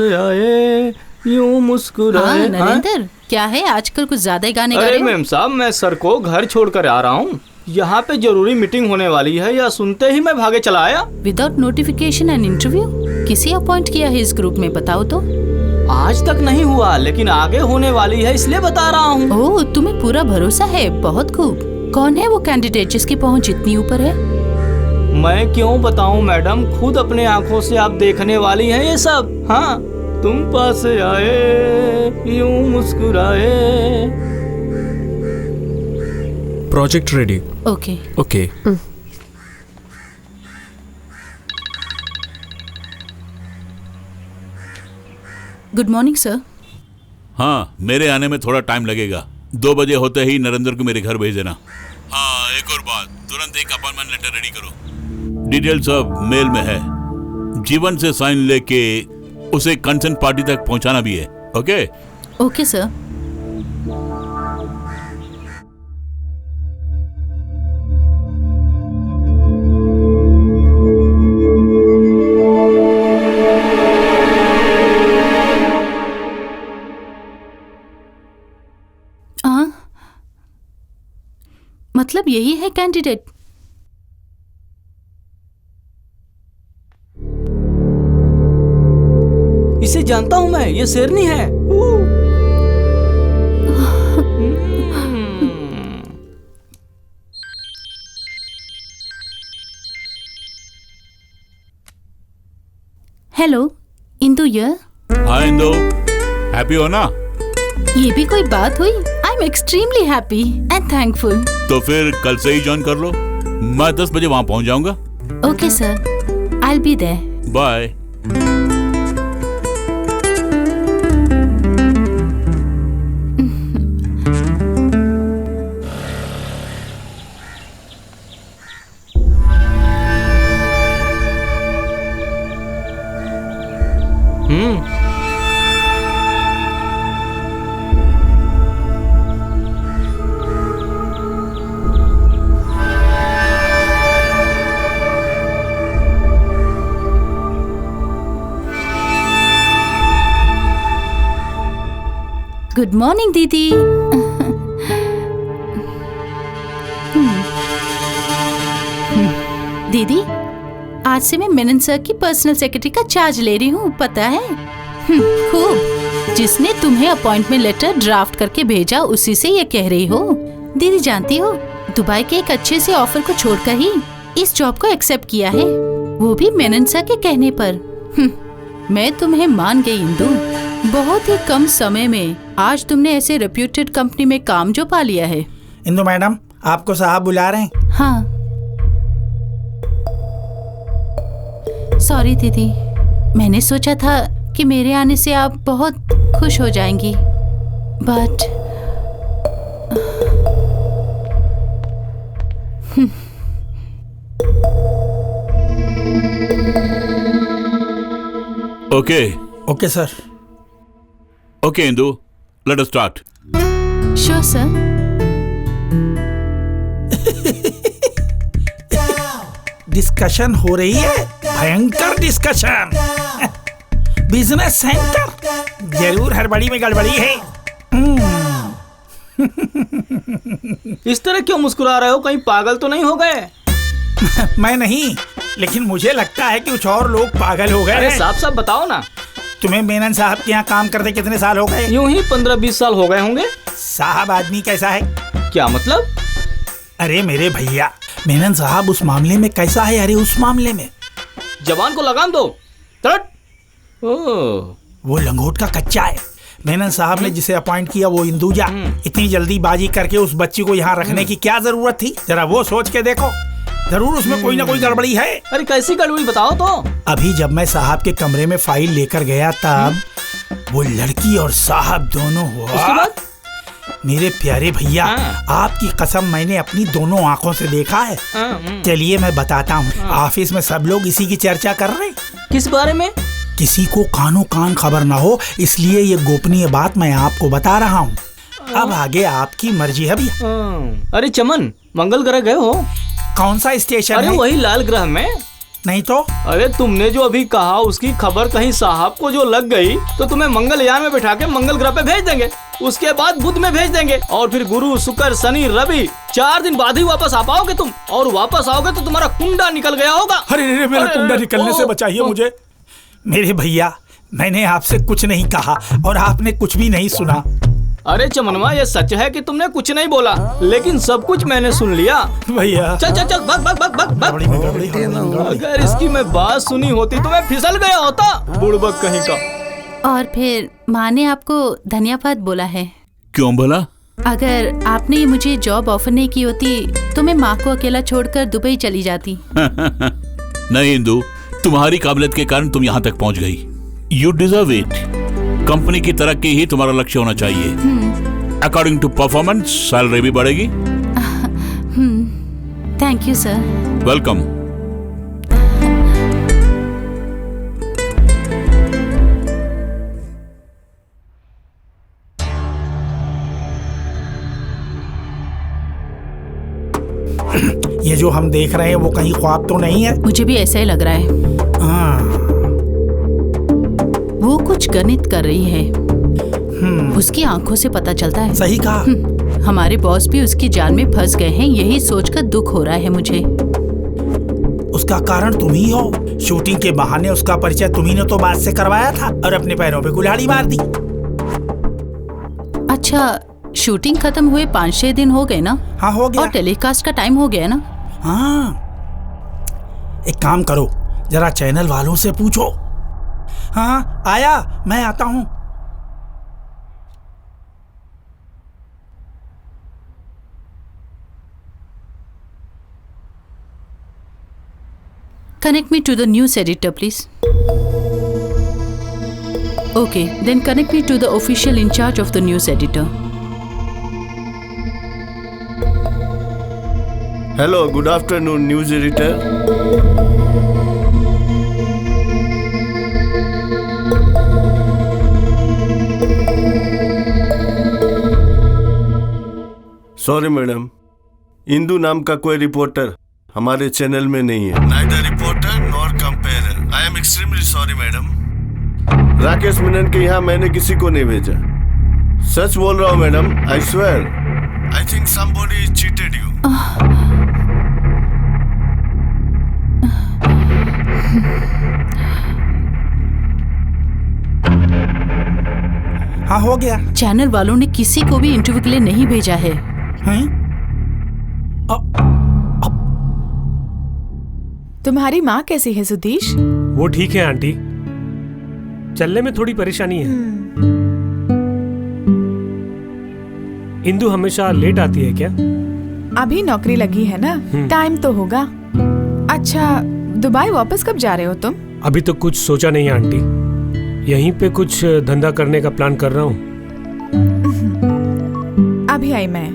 आए यूं मुस्कुराए। हाँ नरेंद्र, क्या है आजकल कुछ ज्यादा ही गाने गा अरे रहे हो? मैम साहब, मैं सर को घर छोड़कर आ रहा हूँ। यहाँ पे जरूरी मीटिंग होने वाली है, या सुनते ही मैं भागे चला आया। Without notification and interview? किसी अपॉइंट किया है इस ग्रुप में, बताओ तो। आज तक नहीं हुआ, लेकिन आगे होने वाली है, इसलिए बता रहा हूँ। ओह, तुम्हें पूरा भरोसा है, बहुत खूब। कौन है वो कैंडिडेट जिसकी पहुँच इतनी ऊपर है? मैं क्यों बताऊं मैडम, खुद अपने आंखों से आप देखने वाली हैं ये सब। हाँ, तुम पास आए यूं मुस्कुराए। Project ready. Okay okay. Good morning sir. हाँ, मेरे आने में थोड़ा टाइम लगेगा। 2 बजे होते ही नरेंद्र को मेरे घर भेज देना। हाँ, एक और बात, तुरंत एक अपॉइंटमेंट लेटर रेडी करो। डिटेल सब मेल में है। जीवन से साइन लेके उसे कंसर्न पार्टी तक पहुंचाना भी है। ओके? Okay sir. मतलब यही है कैंडिडेट? इसे जानता हूँ मैं, ये शेरनी है। हेलो, इंदु ये? हाँ इंदु, हैप्पी हो ना? ये भी कोई बात हुई? I am extremely happy and thankful. तो फिर कल से ही ज्वाइन कर लो। मैं 10 बजे वहाँ पहुँच जाऊंगा। Okay sir, I will be there. Bye. Good morning didi. दीदी, आज से मैं मेनन सर की पर्सनल सेक्रेटरी का चार्ज ले रही हूँ, पता है? खूब। जिसने तुम्हें अपॉइंटमेंट लेटर ड्राफ्ट करके भेजा, उसी से ये कह रही हो। दीदी जानती हो, दुबई के एक अच्छे से ऑफर को छोड़कर ही इस जॉब को एक्सेप्ट किया है, वो भी मेनन सर के कहने पर। मैं तुम्हें मान गई इंदु। बहुत ही कम समय में आज तुमने ऐसे रेप्यूटेड कंपनी में काम जो पा लिया है। इंदु मैडम, आपको साहब बुला रहे हैं। हाँ, सॉरी दीदी, मैंने सोचा था कि मेरे आने से आप बहुत खुश हो जाएंगी, but okay okay sir. Okay Indu, let us start. Sure sir. Discussion हो रही है, भयंकर डिस्कशन। बिजनेस सेंटर, जरूर हड़बड़ी में गड़बड़ी है। इस तरह क्यों मुस्कुरा रहे हो, कहीं पागल तो नहीं हो गए? मैं नहीं, लेकिन मुझे लगता है कि कुछ और लोग पागल हो गए अरे हैं। साफ साफ बताओ ना। तुम्हें मेनन साहब के यहाँ काम करते कितने साल हो गए? यूं ही 15-20 साल हो गए होंगे। साहब आदमी कैसा है? क्या मतलब? अरे मेरे भैया, मेनन साहब उस मामले में कैसा है? अरे उस मामले में जवान को लगाम दो। वो लंगोट का कच्चा है। मेनन साहब ने जिसे अपॉइंट किया वो इंदुजा। इतनी जल्दी बाजी करके उस बच्ची को यहाँ रखने की क्या जरूरत थी? जरा वो सोच के देखो, जरूर उसमें कोई ना कोई गड़बड़ी है। अरे कैसी गड़बड़ी बताओ तो। अभी जब मैं साहब के कमरे में फाइल लेकर गया तब वो लड़की और साहब दोनों हुआ। उसके बाद? मेरे प्यारे भैया, आपकी कसम मैंने अपनी दोनों आंखों से देखा है। चलिए मैं बताता हूँ। ऑफिस में सब लोग इसी की चर्चा कर रहे हैं। किस बारे में? किसी को कानो कान खबर ना हो, इसलिए ये गोपनीय बात मैं आपको बता रहा हूँ। अब आगे आपकी मर्जी है भैया। अरे चमन, मंगल ग्रह गए हो? कौन सा स्टेशन अरे है? वही लाल ग्रह में। नहीं तो अरे तुमने जो अभी कहा उसकी खबर कहीं साहब को जो लग गई तो तुम्हें मंगलयान में बिठा के मंगल ग्रह पे भेज देंगे, उसके बाद बुध में भेज देंगे और फिर गुरु शुक्र शनि रवि 4 दिन बाद ही वापस आ पाओगे तुम। और वापस आओगे तो तुम्हारा कुंडा निकल गया होगा। अरे मेरा कुंडा निकलने से बचाइए मुझे। मेरे भैया, मैंने आपसे कुछ नहीं कहा और आपने कुछ भी नहीं सुना। अरे चमनवा, ये सच है कि तुमने कुछ नहीं बोला, लेकिन सब कुछ मैंने सुन लिया। भैया चल चल चल भग भग भग भग भग। अगर इसकी मैं बात सुनी होती तो मैं फिसल गया होता, बुड़बक कहीं का। और फिर माँ ने आपको धन्यवाद बोला है। क्यों बोला? अगर आपने मुझे जॉब ऑफर नहीं की होती तो मैं माँ को अकेला छोड़कर दुबई चली जाती। नहीं इंदु, तुम्हारी काबिलियत के कारण तुम यहाँ तक पहुँच गई। You deserve it. कंपनी की तरक्की ही तुम्हारा लक्ष्य होना चाहिए। अकॉर्डिंग टू परफॉर्मेंस सैलरी भी बढ़ेगी। Thank you sir. वेलकम। ये जो हम देख रहे हैं वो कहीं ख्वाब तो नहीं है? मुझे भी ऐसा ही लग रहा है। हाँ। वो कुछ गणित कर रही है। उसकी आंखों से पता चलता है। सही कहा। हमारे बॉस भी उसकी जाल में फंस गए हैं, यही सोचकर दुख हो रहा है मुझे। उसका कारण तुम ही हो। शूटिंग के बहाने उसका परिचय तुम्ही ने तो बात से करवाया था और अपने पैरों पे कुल्हाड़ी मार दी। अच्छा, शूटिंग खत्म हुए 5-6 दिन हो गए ना? हाँ हो गया। और टेलीकास्ट का टाइम हो गया ना? हाँ। एक काम करो, जरा चैनल वालों से पूछो। हाँ आया, मैं आता हूँ। Connect me to the news editor, please. Okay, then connect me to the official in charge of the news editor. Hello, good afternoon, news editor. Sorry madam, Indu नाम का कोई रिपोर्टर हमारे चैनल में नहीं है। Neither reporter nor comparer. I am extremely sorry madam. Rakesh Menon के यहाँ मैंने किसी को नहीं भेजा। सच बोल रहा हूँ madam, I swear. I think somebody cheated you. हाँ हो गया। चैनल वालों ने किसी को भी इंटरव्यू के लिए नहीं भेजा है। तुम्हारी माँ कैसी है सुधीश? वो ठीक है आंटी, चलने में थोड़ी परेशानी है। इंदु हमेशा लेट आती है क्या? अभी नौकरी लगी है ना, टाइम तो होगा। अच्छा, दुबई वापस कब जा रहे हो तुम? अभी तो कुछ सोचा नहीं है आंटी, यहीं पे कुछ धंधा करने का प्लान कर रहा हूँ। अभी आई मैं।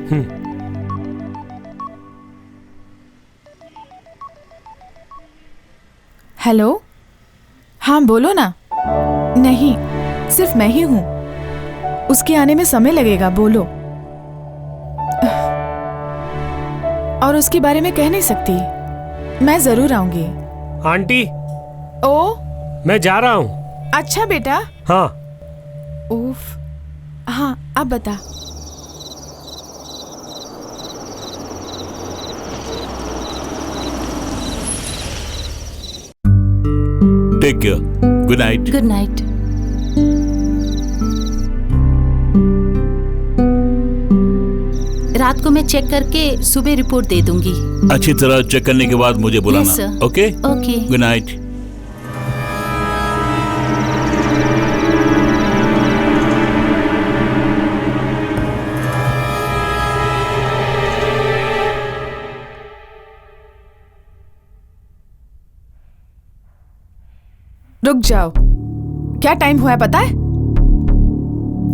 हेलो, हाँ बोलो ना। नहीं, सिर्फ मैं ही हूँ, उसके आने में समय लगेगा, बोलो। और उसके बारे में कह नहीं सकती, मैं जरूर आऊंगी। आंटी, ओ मैं जा रहा हूँ। अच्छा बेटा। हाँ। उफ, हाँ अब बता। Take care. Good night. Good night. रात को मैं चेक करके सुबह रिपोर्ट दे दूंगी। अच्छी तरह चेक करने के बाद मुझे बुलाना। ओके? ओके। Good night. रुक जाओ, क्या टाइम हुआ है पता है?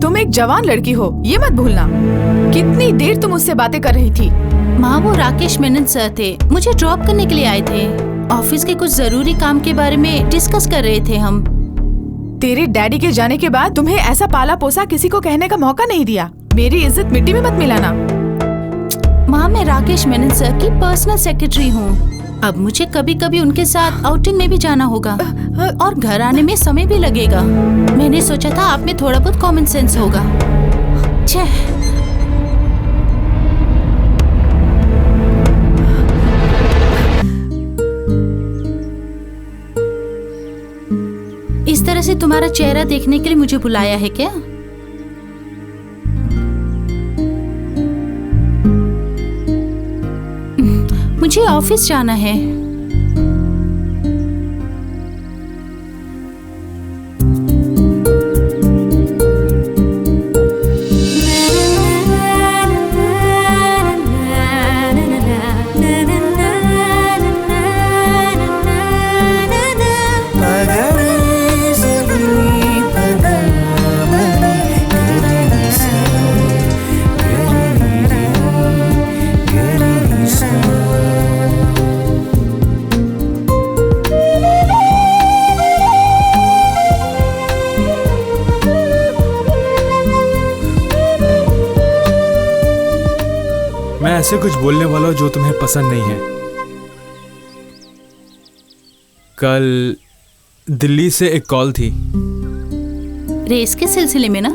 तुम एक जवान लड़की हो, ये मत भूलना। कितनी देर तुम उससे बातें कर रही थी? माँ, वो राकेश मेनन सर थे, मुझे ड्रॉप करने के लिए आए थे। ऑफिस के कुछ जरूरी काम के बारे में डिस्कस कर रहे थे हम। तेरे डैडी के जाने के बाद तुम्हें ऐसा पाला पोसा किसी को कहने का मौका नहीं दिया। मेरी इज्जत मिट्टी में मत मिलाना। माँ, मैं राकेश मेनन सर की पर्सनल सेक्रेटरी हूँ। अब मुझे कभी कभी उनके साथ आउटिंग में भी जाना होगा और घर आने में समय भी लगेगा। मैंने सोचा था आप में थोड़ा बहुत कॉमन सेंस होगा। छे। इस तरह से तुम्हारा चेहरा देखने के लिए मुझे बुलाया है क्या? मुझे ऑफिस जाना है। मैं ऐसे कुछ बोलने वाला हूं जो तुम्हें पसंद नहीं है। कल दिल्ली से एक कॉल थी। रेस के सिलसिले में ना?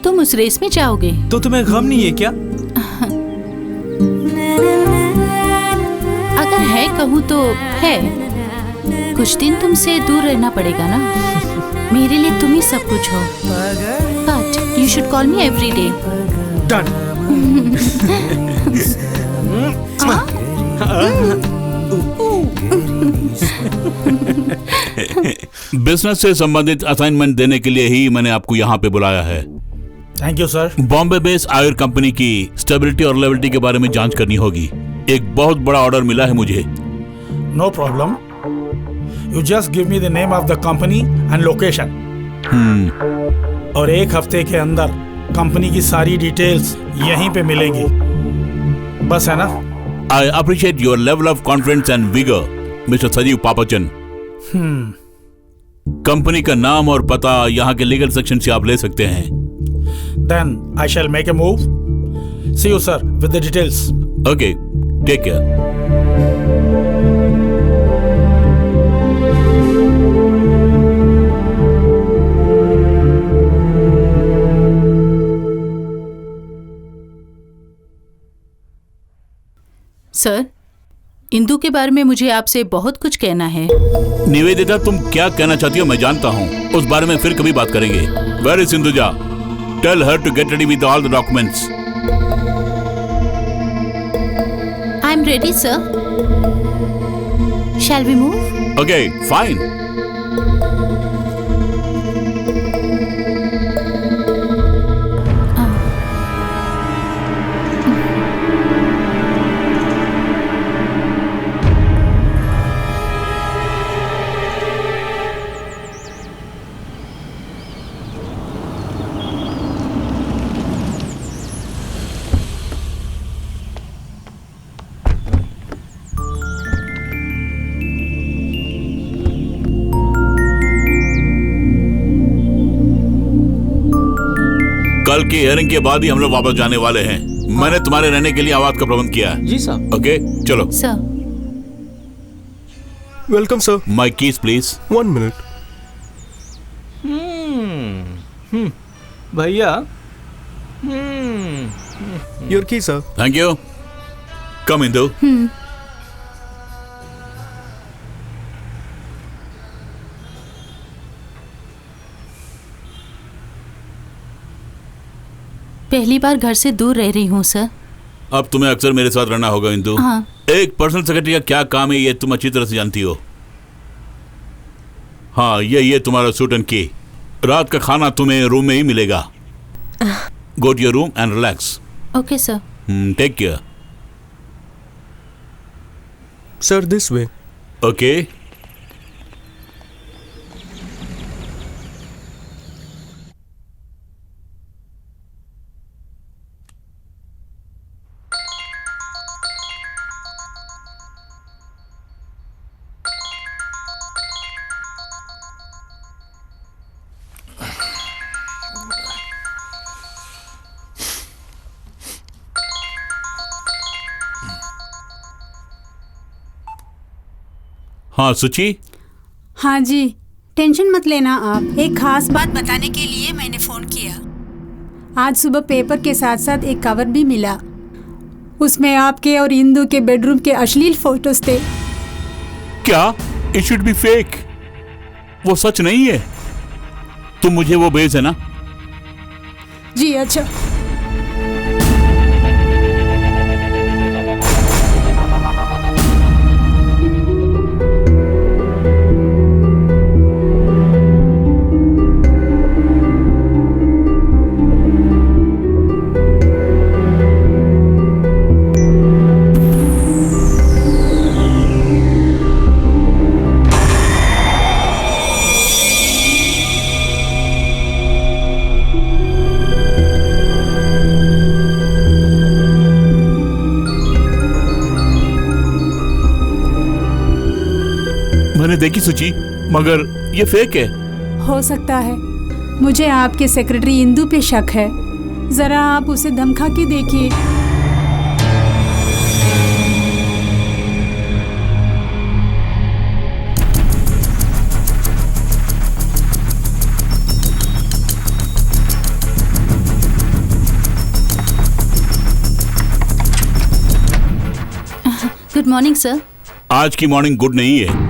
तुम उस रेस में जाओगे? तो तुम्हें गम नहीं है क्या? अगर है कहूँ तो है। कुछ दिन तुमसे दूर रहना पड़ेगा ना। मेरे लिए तुम ही सब कुछ हो। But you should call me every day. Done. Business से संबंधित असाइनमेंट देने के लिए ही मैंने आपको यहाँ पे बुलाया है। Thank you sir. Bombay based आयर कंपनी की स्टेबिलिटी और लेवलिटी के बारे में जांच करनी होगी। एक बहुत बड़ा ऑर्डर मिला है मुझे। No problem. You just give me the name of the company and location. और एक हफ्ते के अंदर कंपनी की सारी डिटेल्स यहीं पे मिलेंगी। बस है ना? I appreciate your level of confidence and vigor, Mr. Sanjeev Papachan. Company का नाम और पता यहाँ के लीगल सेक्शन से आप ले सकते हैं। Then I shall make a move. See you, sir, with the details. Okay, take care. Sir, Indu के बारे में मुझे आपसे बहुत कुछ कहना है। निवेदिता, तुम क्या कहना चाहती हो मैं जानता हूँ। उस बारे में फिर कभी बात करेंगे। Where is Sinduja? Tell her to get ready with all the documents. I'm ready, sir. Shall we move? Okay, fine. कल की हियरिंग के बाद ही हम लोग वापस जाने वाले हैं। मैंने तुम्हारे रहने के लिए आवाज का प्रबंध किया है। जी साहब। ओके, चलो। Sir. Welcome sir. My keys please. 1 minute। भैया। Your key sir. Thank you. Come Indu. पहली बार घर से दूर रह रही हूँ सर। अब तुम्हें अक्सर मेरे साथ रहना होगा इंदु। हाँ। एक पर्सनल सेक्रेटरी का क्या काम है ये तुम अच्छी तरह से जानती हो। हाँ, ये तुम्हारा सूट एंड की। रात का खाना तुम्हें रूम में ही मिलेगा। Go to your room and relax. Okay sir. Take care. Sir, this way. Okay. हाँ सुची। हाँ जी, टेंशन मत लेना आप। एक खास बात बताने के लिए मैंने फोन किया। आज सुबह पेपर के साथ साथ एक कवर भी मिला। उसमें आपके और इंदु के बेडरूम के अश्लील फोटोज थे। क्या? It should be fake. वो सच नहीं है। तुम मुझे वो भेज देना। जी अच्छा। मैंने देखी सुची, मगर ये फेक है। हो सकता है। मुझे आपके सेक्रेटरी इंदु पे शक है। जरा आप उसे धमका के देखिए। Good morning sir. आज की मॉर्निंग गुड नहीं है।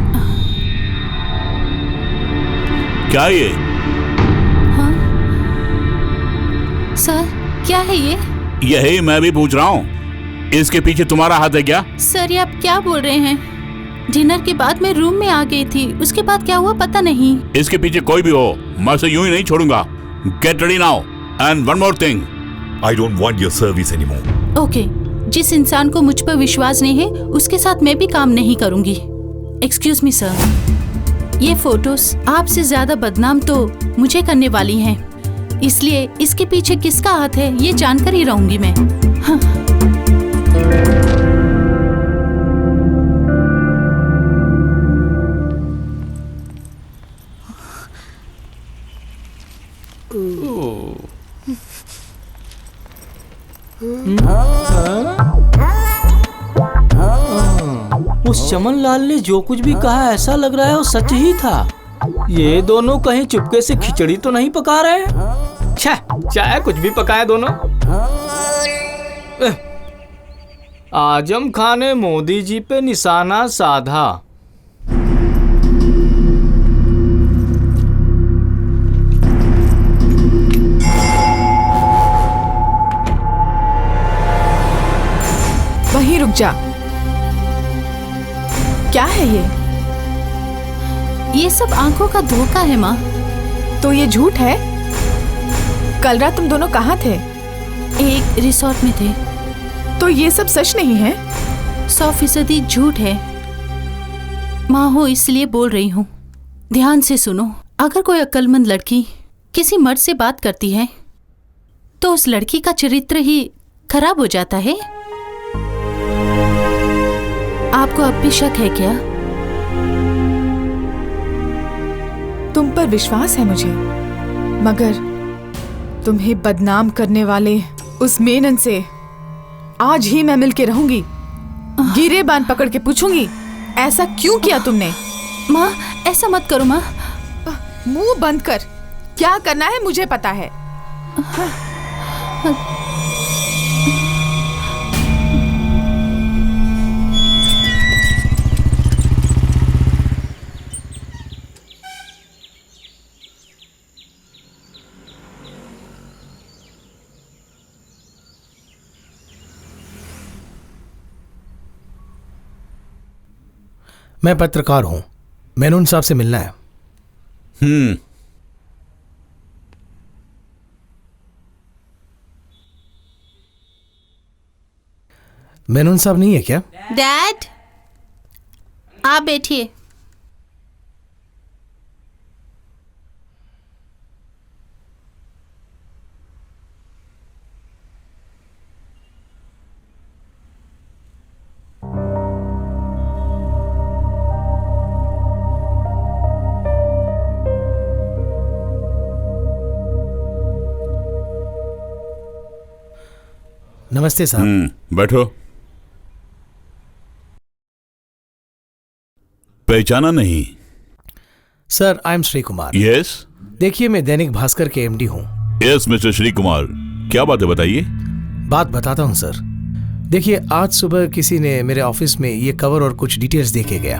क्या ये? हाँ सर, क्या है ये? यही मैं भी पूछ रहा हूँ। इसके पीछे तुम्हारा हाथ है क्या? सर ये आप क्या बोल रहे हैं? डिनर के बाद मैं रूम में आ गई थी, उसके बाद क्या हुआ पता नहीं। इसके पीछे कोई भी हो, मैं उसे यूं ही नहीं छोड़ूंगा। Get ready now and one more thing, I don't want your service anymore. Okay, जिस इंसान को मुझ पर विश्वास नहीं है उसके साथ मैं भी काम नहीं करूंगी। एक्सक्यूज मी सर, ये फोटोज आपसे ज्यादा बदनाम तो मुझे करने वाली हैं, इसलिए इसके पीछे किसका हाथ है ये जानकर ही रहूंगी मैं। हाँ। उस चमन लाल ने जो कुछ भी कहा ऐसा लग रहा है वो सच ही था। ये दोनों कहीं चुपके से खिचड़ी तो नहीं पका रहे? चाहे कुछ भी पकाए दोनों। आजम खान ने मोदी जी पे निशाना साधा। वहीं रुक जा। क्या है ये सब आंखों का धोखा है माँ। तो ये झूठ है? कल रात तुम दोनों कहाँ थे? एक रिसोर्ट में थे। तो ये सब सच नहीं है? 100% झूठ है माँ, हो इसलिए बोल रही हूँ। ध्यान से सुनो, अगर कोई अक्लमंद लड़की किसी मर्द से बात करती है तो उस लड़की का चरित्र ही खराब हो जाता है। आपको अब भी शक है क्या? तुम पर विश्वास है मुझे, मगर तुम्हें बदनाम करने वाले उस मेनन से आज ही मैं मिलके रहूंगी। गिरेबान पकड़ के पूछूंगी, ऐसा क्यों किया तुमने? माँ ऐसा मत करो माँ। मुंह बंद कर, क्या करना है मुझे पता है। मैं पत्रकार हूं, मेनन साहब से मिलना है। मेनन साहब नहीं है क्या? डैड आप बैठिए। नमस्ते साहब। बैठो। पहचाना नहीं। Sir, I am Shri Kumar. Yes. देखिए, मैं दैनिक भास्कर के एमडी हूँ। यस मिस्टर श्री कुमार, क्या बात है बताइए। बात बताता हूँ सर। देखिए, आज सुबह किसी ने मेरे ऑफिस में ये कवर और कुछ डिटेल्स दे के गया।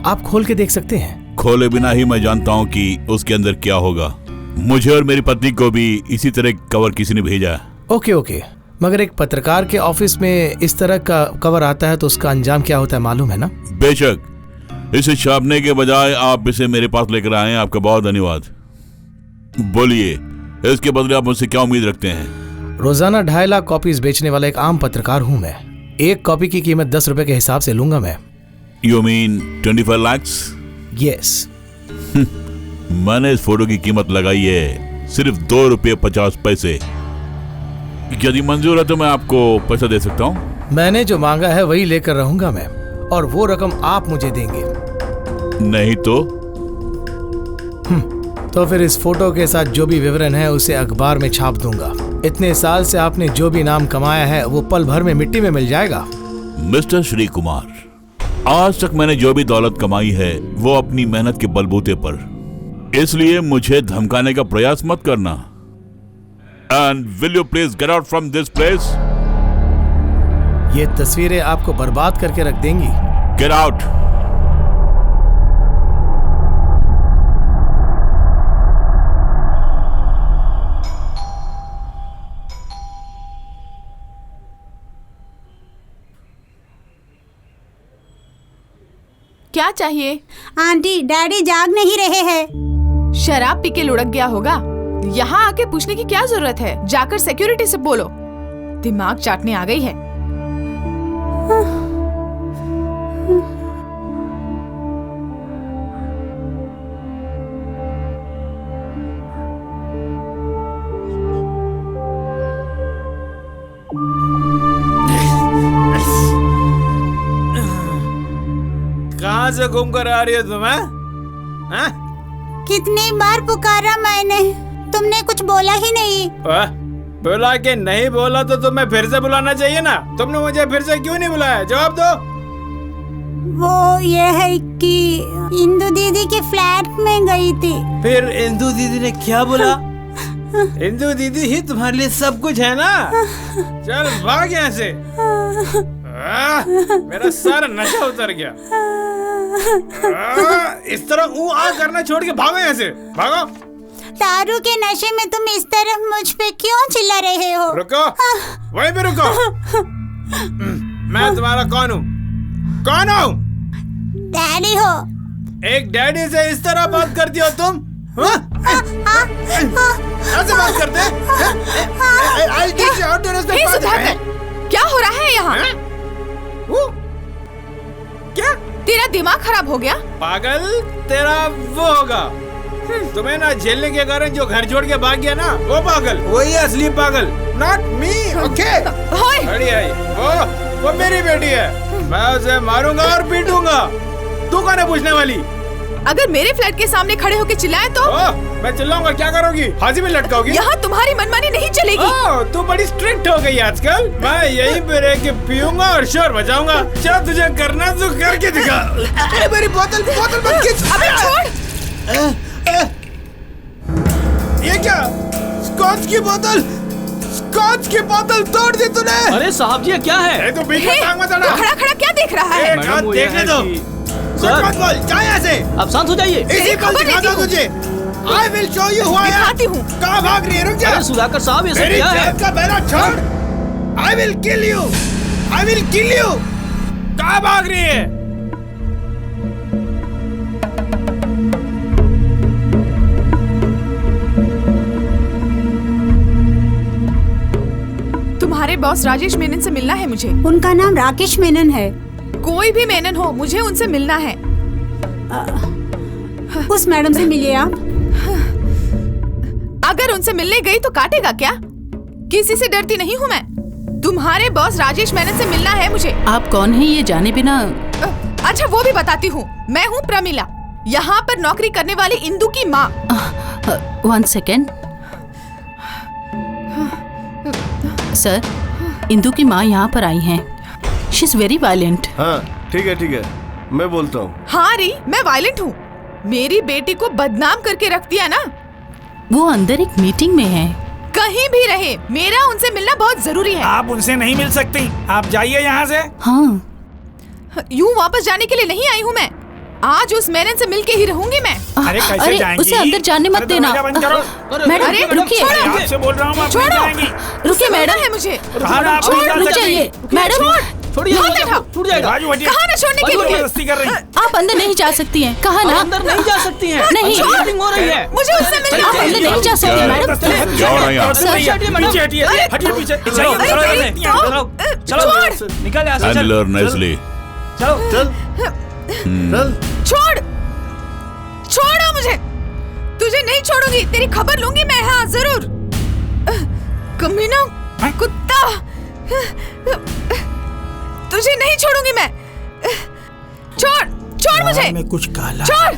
आप खोल के देख सकते हैं। खोले बिना ही मैं जानता हूँ कि उसके अंदर क्या होगा। मुझे और मेरी पत्नी को भी इसी तरह कवर किसी ने भेजा। ओके, मगर एक पत्रकार के ऑफिस में इस तरह का कवर आता है तो उसका अंजाम क्या होता है मालूम है ना? बेशक, इसे छापने के बजाय आप इसे मेरे पास लेकर आए, आपका बहुत धन्यवाद। बोलिए, इसके बदले आप मुझसे क्या उम्मीद रखते हैं? रोजाना 2.5 लाख कॉपीज बेचने वाला एक आम पत्रकार हूँ मैं। एक कॉपी की कीमत 10 रुपए के हिसाब से लूंगा मैं। You mean 25 lakhs? Yes. मैंने इस फोटो की कीमत लगाई है सिर्फ 2 रुपये 50 पैसे। यदि मंजूर है तो मैं आपको पैसा दे सकता हूँ। मैंने जो मांगा है वही लेकर रहूंगा मैं, और वो रकम आप मुझे देंगे। नहीं तो फिर इस फोटो के साथ जो भी विवरण है उसे अखबार में छाप दूंगा। इतने साल से आपने जो भी नाम कमाया है वो पल भर में मिट्टी में मिल जाएगा। मिस्टर श्री कुमार, आज तक मैंने जो भी दौलत कमाई है वो अपनी मेहनत के बलबूते पर, इसलिए मुझे धमकाने का प्रयास मत करना। And will you please get out from this place? ये तस्वीरें आपको बर्बाद करके रख देंगी। Get out. क्या चाहिए? आंटी, डैडी जाग नहीं रहे हैं। शराब पी के लुढ़क गया होगा। यहाँ आके पूछने की क्या जरूरत है? जाकर सिक्योरिटी से बोलो। दिमाग चाटने आ गई है। कहाँ से घूम कर आ रही हो तुम? कितनी बार पुकारा मैंने, तुमने कुछ बोला ही नहीं। बोला कि नहीं बोला तो तुम्हें फिर से बुलाना चाहिए ना। तुमने मुझे फिर से क्यों नहीं बुलाया? जवाब दो। वो ये है कि इंदु दीदी के फ्लैट में गई थी। फिर इंदु दीदी ने क्या बोला? इंदु दीदी ही तुम्हारे लिए सब कुछ है ना। चल भाग यहाँ से। मेरा सारा नशा उतर गया। इस तरह आ करना छोड़ के भागो यहाँ से, भागो। दारू के नशे में तुम इस तरह मुझ पे क्यों चिल्ला रहे हो? रुको, वहीं पे रुको। मैं तुम्हारा कौन हूँ? कौन हूँ? डैडी हो। एक डैडी से इस तरह बात करती हो तुम? ऐसे बात करते? क्या हो रहा है यहाँ? क्या? तेरा दिमाग खराब हो गया? पागल, तेरा वो होगा। तुम्हें ना झेलने के कारण जो घर छोड़ के भाग गया ना, वो पागल, वही असली पागल। Not me, okay? बड़ी आई, वो मेरी बेटी है। मैं उसे मारूंगा और पीटूंगा। तू कौन है पूछने वाली? अगर मेरे फ्लैट के सामने खड़े होकर चिल्लाए तो? मैं चिल्लाऊंगा, क्या करोगी? फांसी में लटकाओगी? यहाँ तुम्हारी मनमानी नहीं चलेगी। तू बड़ी स्ट्रिक्ट हो गई आजकल। मैं यहीं पे रह के पीऊंगा और शोर बजाऊंगा। चल, तुझे करना तो करके दिखा। अरे मेरी बोतल मत खींच। अबे छोड़। ये क्या? स्कॉच की बोतल तोड़ दी तूने। अरे साहब जी, क्या है? तू बीच में टांग मत अड़ा। खड़ा खड़ा क्या देख रहा है? देखने दो। सर, मत बोल, जा यहाँ से। आप शांत हो जाइए। इसी पर दिखाता हूँ तुझे। I will show you who I am। दिखाती हूँ। कहाँ भाग रही है? रुक जा। अरे सुधाकर साहब, ये सब मेरी क्या है? जेब का बैरा छोड़। I will kill you। कहाँ भाग रही है? तुम्हारे बॉस राजेश मेनन से मिलना है मुझे। उनका नाम राकेश मेनन है। कोई भी मेनन हो, मुझे उनसे मिलना है। उस मैडम से मिलिए आप। अगर उनसे मिलने गई तो काटेगा क्या? किसी से डरती नहीं हूँ मैं। तुम्हारे बॉस राजेश मेनन से मिलना है मुझे। आप कौन हैं ये जाने बिना? अच्छा, वो भी बताती हूँ। मैं हूँ प्रमिला, यहाँ पर नौकरी करने वाली इंदु की माँ। 1 सेकेंड। सर, इंदु की माँ यहाँ पर आई हैं। She is very violent. हाँ, ठीक है। मैं बोलता हूँ। हाँ री, मैं वायलेंट हूँ। मेरी बेटी को बदनाम करके रख दिया ना। वो अंदर एक मीटिंग में है। कहीं भी रहे, मेरा उनसे मिलना बहुत जरूरी है। आप उनसे नहीं मिल सकती, आप जाइए यहाँ से। हाँ। यूँ वापस जाने के लिए नहीं आई हूँ मैं। आज उस मेनन से मिलके ही रहूंगी मैं। अरे कैसे जाएंगी? उसे अंदर जाने मत देना। मैडम रुकिए। आपसे बोल रहा हूँ, आप नहीं जाएंगी। रुकिए मैडम। है मुझे। रुक जाइए मैडम। कहाँ ना छोड़ने के लिए? आप अंदर नहीं जा सकती हैं। कहा ना अंदर नहीं जा सकती हैं। नहीं हो रही है। मुझे उससे मिलना आप अंदर नहीं जा सकती मैडम। निकल यहाँ से। हैंडलर नेस्ली, चल छोड़ो मुझे। तुझे नहीं छोड़ूंगी, तेरी खबर लूंगी मैं। हाँ जरूर। कमीना कुत्ता, तुझे नहीं छोड़ूंगी मैं। छोड़ मुझे। मैं कुछ काला छोड़।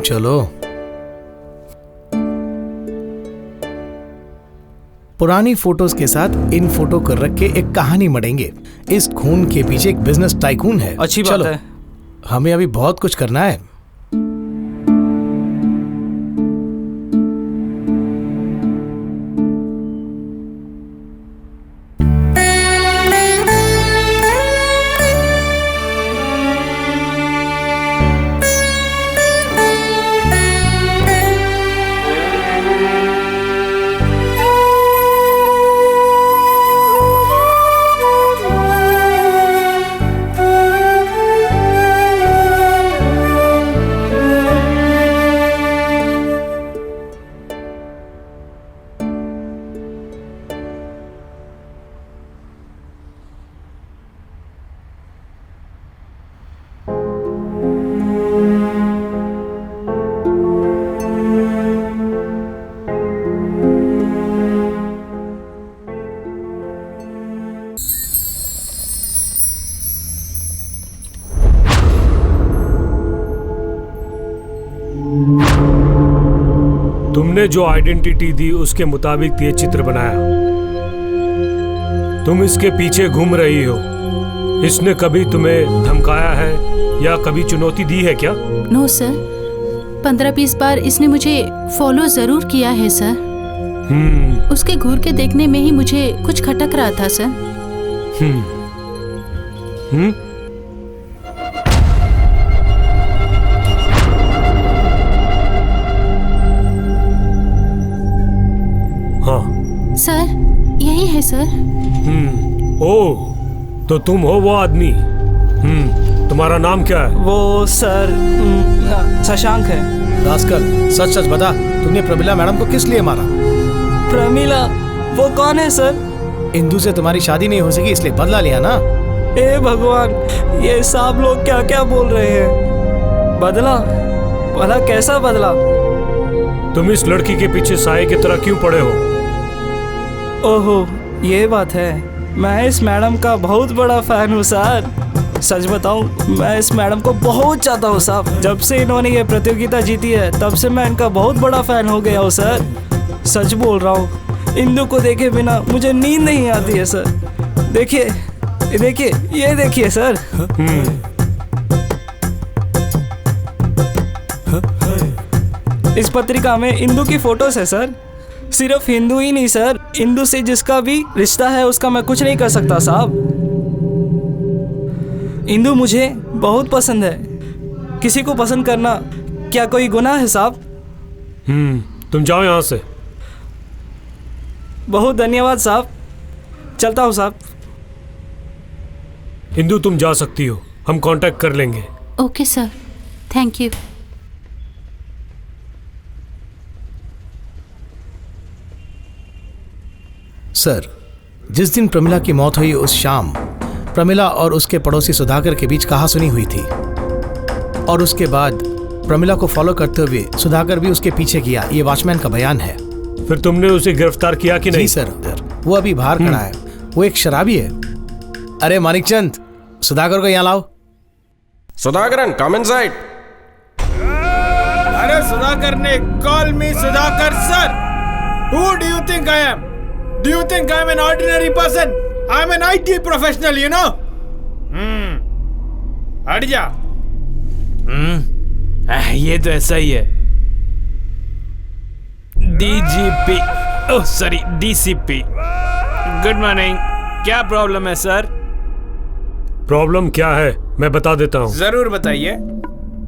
चलो। पुरानी फोटोज के साथ इन फोटो को रख के एक कहानी मढ़ेंगे। इस खून के पीछे एक बिजनेस टाइकून है। अच्छी बात है। हमें अभी बहुत कुछ करना है। तुमने जो आइडेंटिटी दी उसके मुताबिक ये चित्र बनाया। तुम इसके पीछे घूम रही हो। इसने कभी तुम्हें धमकाया है या कभी चुनौती दी है क्या? नो सर, 15-20 बार इसने मुझे फॉलो जरूर किया है सर। उसके घूर के देखने में ही मुझे कुछ खटक रहा था सर। हाँ सर, यही है सर। ओह, तो तुम हो वो आदमी। तुम्हारा नाम क्या है? वो सर शशांक है। रास्कल, सच सच बता, तुमने प्रमिला मैडम को किस लिए मारा? प्रमिला? वो कौन है सर? इंदू से तुम्हारी शादी नहीं हो सकी इसलिए बदला लिया ना? ए भगवान, ये सब लोग क्या क्या बोल रहे हैं। बदला? भला कैसा बदला? तुम इस लड़की के पीछे साए की तरह क्यों पड़े हो? ओहो, ये बात है। मैं इस मैडम का बहुत बड़ा फैन हूँ सर। सच बताऊं, मैं इस मैडम को बहुत चाहता हूँ साहब। जब से इन्होंने ये प्रतियोगिता जीती है तब से मैं इनका बहुत बड़ा फैन हो गया हूँ सर। सच बोल रहा हूँ, इंदू को देखे बिना मुझे नींद नहीं आती है सर। देखिए देखिए, ये देखिए सर। इस पत्रिका में इंदू की फोटोज है सर। सिर्फ हिंदू ही नहीं सर, इंदू से जिसका भी रिश्ता है उसका मैं कुछ नहीं कर सकता साहब। इंदू मुझे बहुत पसंद है। किसी को पसंद करना क्या कोई गुनाह है साहब? तुम जाओ यहाँ से। बहुत धन्यवाद साहब, चलता हूँ साहब। इंदू, तुम जा सकती हो। हम कांटेक्ट कर लेंगे। Okay sir, thank you. Sir, जिस दिन प्रमिला की मौत हुई उस शाम प्रमिला और उसके पड़ोसी सुधाकर के बीच कहासुनी हुई थी और उसके बाद प्रमिला को फॉलो करते हुए सुधाकर भी उसके पीछे किया। ये वॉचमैन का बयान है। फिर तुमने उसे गिरफ्तार किया कि नहीं? जी सर, वो अभी बाहर खड़ा है। वो एक शराबी है। अरे मानिकचंद, सुधाकर को यहाँ लाओ। Sudhakaran, come inside. अरे सुधाकर ने call me Sudhakar sir. Who do you think I am? Do you think I am an ordinary person? I am an IT professional, you know? हट जा। ये तो ऐसा ही है। DGP, oh sorry DCP। Good morning. क्या प्रॉब्लम है सर? प्रॉब्लम क्या है मैं बता देता हूँ। जरूर बताइए।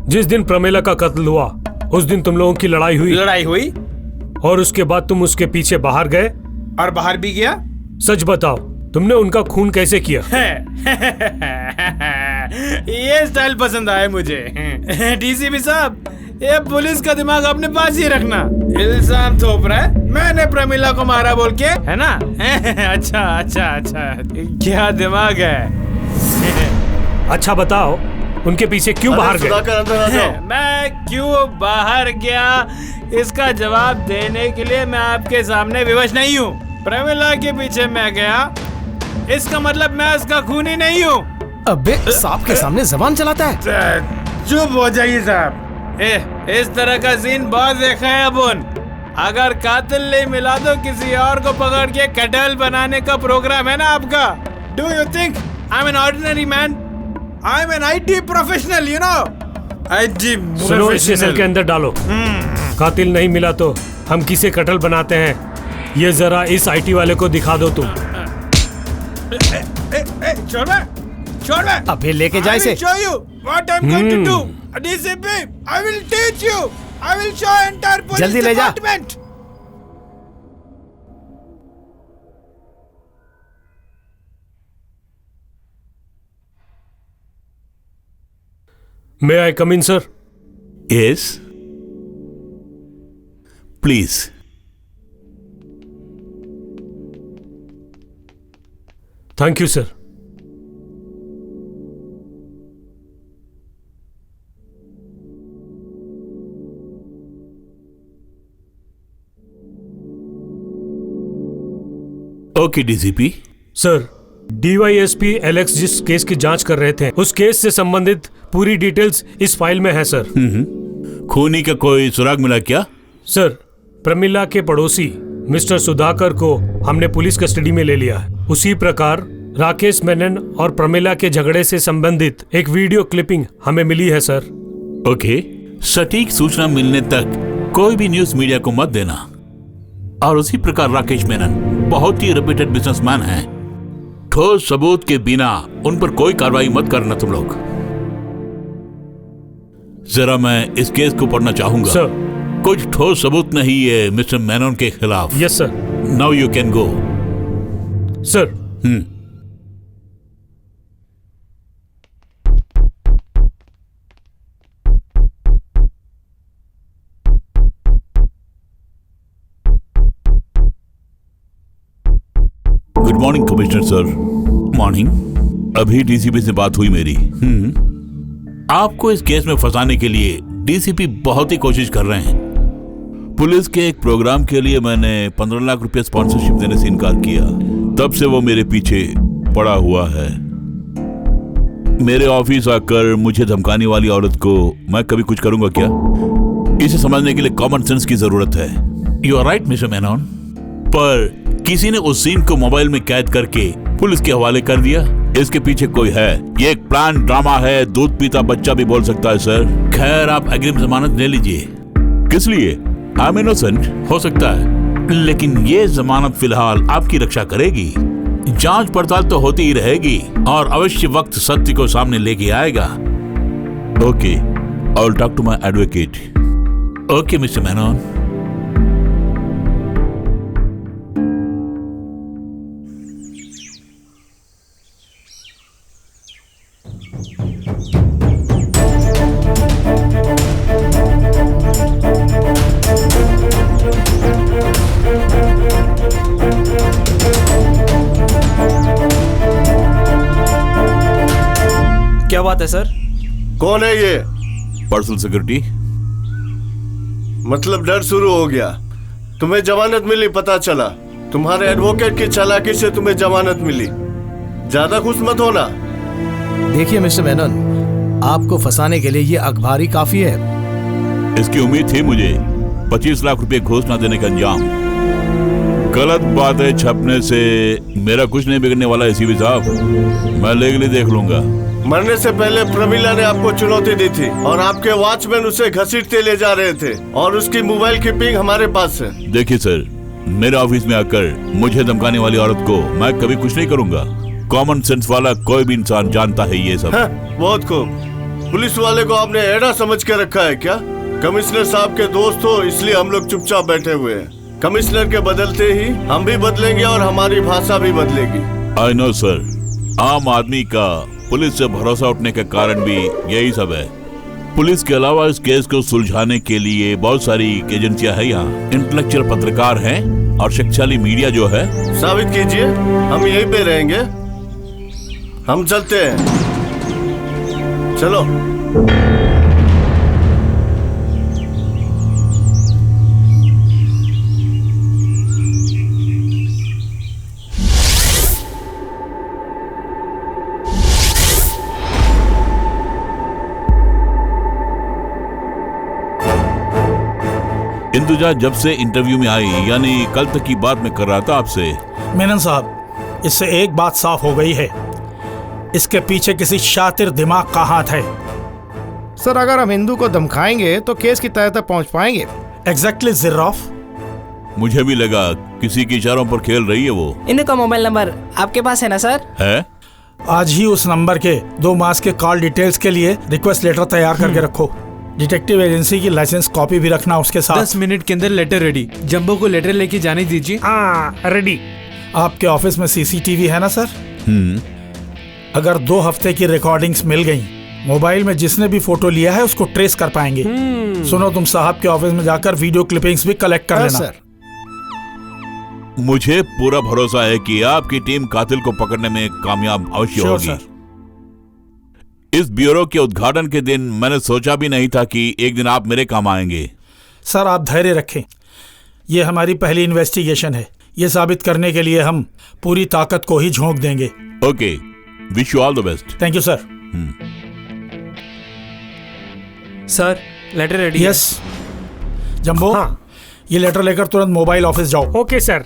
जिस दिन प्रमिला का कत्ल हुआ उस दिन तुम लोगों की लड़ाई हुई और उसके बाद तुम उसके पीछे बाहर गए और बाहर भी गया। सच बताओ, तुमने उनका खून कैसे किया? ये स्टाइल पसंद आया मुझे। डीसीपी साहब, ये पुलिस का दिमाग अपने पास ही रखना। इल्जाम थोप रहा है मैंने प्रमिला को मारा बोल के, है ना? अच्छा अच्छा अच्छा, क्या दिमाग है। अच्छा बताओ, उनके पीछे क्यों बाहर गए? मैं क्यों बाहर गया इसका जवाब देने के लिए मैं आपके सामने विवश नहीं हूँ। प्रमिला के पीछे मैं गया, इसका मतलब मैं उसका खूनी नहीं हूँ। अबे सांप के सामने जबान चलाता है। चुप हो जाइए साहब। इस तरह का सीन बहुत देखा है अपन। अगर कातिल नहीं मिला तो किसी और को पकड़ के कटल बनाने का प्रोग्राम है ना आपका। Do you think I am an ordinary man? I am an IT professional, you know. IT सुनो, इसे सेल के अंदर डालो। कातिल नहीं मिला तो हम किसे कटल बनाते हैं ये जरा इस IT वाले को दिखा दो तुम। छोड़ मैं। अबे लेके जाए इसे। show you what I'm going to do. DCP, I will teach you. I will show entire police जल्दी ले जा। department. May I come in, sir? Yes. Please. Thank you, sir. Okay DCP. Sir, DYSP Alex जिस केस की जांच कर रहे थे उस केस से संबंधित पूरी डिटेल्स इस फाइल में है सर। खूनी का कोई सुराग मिला क्या? सर, प्रमिला के पड़ोसी मिस्टर सुधाकर को हमने पुलिस कस्टडी में ले लिया है। उसी प्रकार राकेश मेनन और प्रमिला के झगड़े से संबंधित एक वीडियो क्लिपिंग हमें मिली है सर। ओके, सटीक सूचना मिलने तक कोई भी न्यूज मीडिया को मत देना। और उसी प्रकार राकेश मेनन बहुत ही रेप्यूटेड बिजनेसमैन हैं। ठोस सबूत के बिना उन पर कोई कार्रवाई मत करना तुम लोग। जरा मैं इस केस को पढ़ना चाहूंगा। सर, कुछ ठोस सबूत नहीं है मिस्टर मेनन के खिलाफ। Yes sir. Now you can go. Sir. Good morning commissioner sir. Morning. अभी डीसीपी से बात हुई मेरी। आपको इस केस में फंसाने के लिए डीसीपी बहुत ही कोशिश कर रहे हैं। पुलिस के एक प्रोग्राम के लिए मैंने 15 लाख रुपए स्पॉन्सरशिप देने से इनकार किया। तब से वो मेरे पीछे पड़ा हुआ है। मेरे ऑफिस आकर मुझे धमकाने वाली औरत को मैं कभी कुछ करूंगा क्या? इसे समझने के लिए कॉमन सेंस की जरूरत है। You are right mister Menon. पर किसी ने उस सीन को मोबाइल में कैद करके पुलिस के हवाले कर दिया। इसके पीछे कोई है। ये एक प्लान ड्रामा है। दूध पीता बच्चा भी बोल सकता है सर। खैर, आप अग्रिम जमानत ले लीजिए। किस लिए? आई एम इनोसेंट हो सकता है, लेकिन ये जमानत फिलहाल आपकी रक्षा करेगी। जांच पड़ताल तो होती ही रहेगी और अवश्य वक्त सत्य को सामने लेके आएगा। Okay, I will talk to my advocate. Okay mister Menon. क्या बात है सर? कौन है ये? Personal security. मतलब डर शुरू हो गया। तुम्हें जमानत मिली, पता चला। तुम्हारे एडवोकेट की चालाकी से तुम्हें जमानत मिली। ज्यादा खुश मत होना। देखिए मिस्टर मेनन, आपको फंसाने के लिए ये अखबार ही काफी है। इसकी उम्मीद थी मुझे। 25 लाख रुपए घूस न देने का अंजाम। गलत बातें छपने से मेरा कुछ नहीं बिगड़ने वाला है सीबी साहब। मैं लीगली देख लूंगा। मरने से पहले प्रमिला ने आपको चुनौती दी थी और आपके वॉचमैन उसे घसीटते ले जा रहे थे और उसकी मोबाइल की पिंग हमारे पास है। देखिए सर, मेरे ऑफिस में आकर मुझे धमकाने वाली औरत को मैं कभी कुछ नहीं करूंगा। कॉमन सेंस वाला कोई भी इंसान जानता है ये सब। बहुत खूब। पुलिस वाले को आपने एड़ा समझ के रखा है क्या? कमिश्नर साहब के दोस्त हो इसलिए हम लोग चुपचाप बैठे हुए हैं। कमिश्नर के बदलते ही हम भी बदलेंगे और हमारी भाषा भी बदलेगी। I know sir. आम आदमी का पुलिस से भरोसा उठने का कारण भी यही सब है। पुलिस के अलावा इस केस को सुलझाने के लिए बहुत सारी एजेंसियां हैं यहाँ। इंटेलेक्चुअल पत्रकार हैं और शक्तिशाली मीडिया जो है। साबित कीजिए, हम यहीं पे रहेंगे। हम चलते हैं, चलो। इंदुजा जब से इंटरव्यू में आई, यानी कल तक की बात मैं कर रहा था आपसे। मेनन साहब, इससे एक बात साफ हो गई है, इसके पीछे किसी शातिर दिमाग का हाथ है। सर, अगर हम हिंदू को धमकाएंगे तो केस की तह तक पहुंच पाएंगे। एग्जैक्टली जिर्राफ। मुझे भी लगा किसी के इशारों पर खेल रही है वो। इंदु का मोबाइल नंबर आपके पास है ना सर? है। आज ही उस नंबर के 2 मास के कॉल डिटेल्स के लिए रिक्वेस्ट लेटर तैयार करके रखो। डिटेक्टिव एजेंसी की लाइसेंस कॉपी भी रखना उसके साथ। 10 मिनट के अंदर लेटर रेडी। जंबो को लेटर लेके जाने दीजिए। रेडी। आपके ऑफिस में सीसीटीवी है ना सर? अगर 2 हफ्ते की रिकॉर्डिंग्स मिल गई, मोबाइल में जिसने भी फोटो लिया है उसको ट्रेस कर पाएंगे। सुनो, तुम साहब के ऑफिस में जाकर वीडियो क्लिपिंग्स भी कलेक्ट कर लेना। सर, मुझे पूरा भरोसा है कि आपकी टीम कातिल को पकड़ने में कामयाब अवश्य होगी। सर। इस ब्यूरो के उद्घाटन के दिन मैंने सोचा भी नहीं था कि एक दिन आप मेरे काम आएंगे। सर, आप धैर्य रखें। ये हमारी पहली इन्वेस्टिगेशन है। ये साबित करने के लिए हम पूरी ताकत को ही झोंक देंगे। Okay, wish you all the best. Thank you sir. Sir, letter ready. Yes Jumbo, ये लेटर लेकर तुरंत मोबाइल ऑफिस जाओ। Okay sir.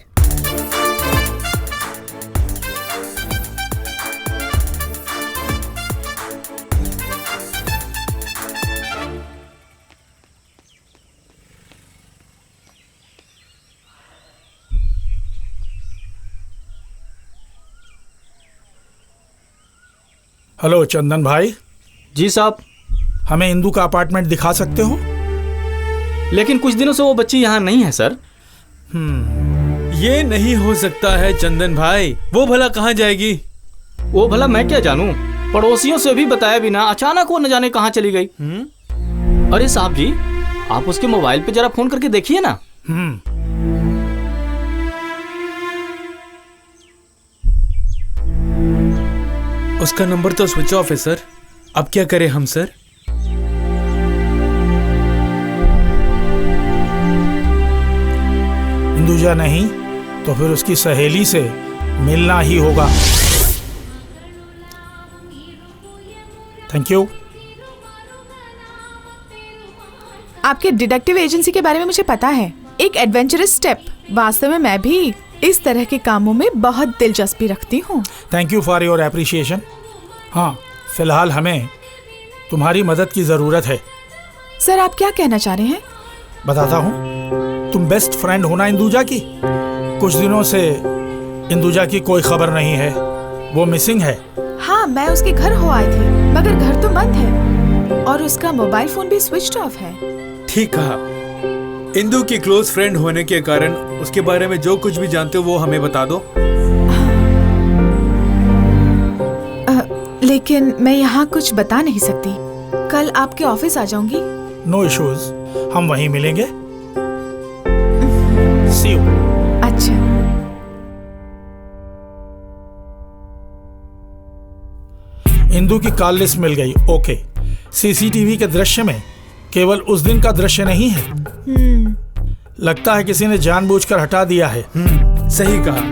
हेलो चंदन भाई। जी साहब। हमें इंदू का अपार्टमेंट दिखा सकते हो? लेकिन कुछ दिनों से वो बच्ची यहाँ नहीं है सर। ये नहीं हो सकता है चंदन भाई। वो भला कहाँ जाएगी? वो भला मैं क्या जानूं? पड़ोसियों से भी बताया बिना अचानक वो न जाने कहाँ चली गई। अरे साहब जी, आप उसके मोबाइल पे जरा फोन करके देखिए ना। उसका नंबर तो स्विच ऑफ है सर। अब क्या करें हम सर? इंदुजा नहीं तो फिर उसकी सहेली से मिलना ही होगा। Thank you. आपके डिटेक्टिव एजेंसी के बारे में मुझे पता है। एक एडवेंचरस स्टेप। वास्तव में मैं भी इस तरह के कामों में बहुत दिलचस्पी रखती हूँ। Thank you for your appreciation. हाँ, फिलहाल हमें तुम्हारी मदद की जरूरत है। सर, आप क्या कहना चाह रहे हैं? बताता हूँ। तुम बेस्ट फ्रेंड हो ना इंदुजा की? कुछ दिनों से इंदुजा की कोई खबर नहीं है। वो मिसिंग है। हाँ, मैं उसके घर हो आई थी, मगर घर तो बंद है और उसका मोबाइल फोन भी स्विच ऑफ है। ठीक कहा। इंदु की क्लोज फ्रेंड होने के कारण उसके बारे में जो कुछ भी जानते हो वो हमें बता दो। लेकिन मैं यहाँ कुछ बता नहीं सकती। कल आपके ऑफिस आ जाऊंगी। नो इश्यूज, हम वहीं मिलेंगे। सी यू। अच्छा। इंदू की कॉल लिस्ट मिल गई। ओके, सीसीटीवी के दृश्य में केवल उस दिन का दृश्य नहीं है, लगता है किसी ने जानबूझकर हटा दिया है। सही कहा।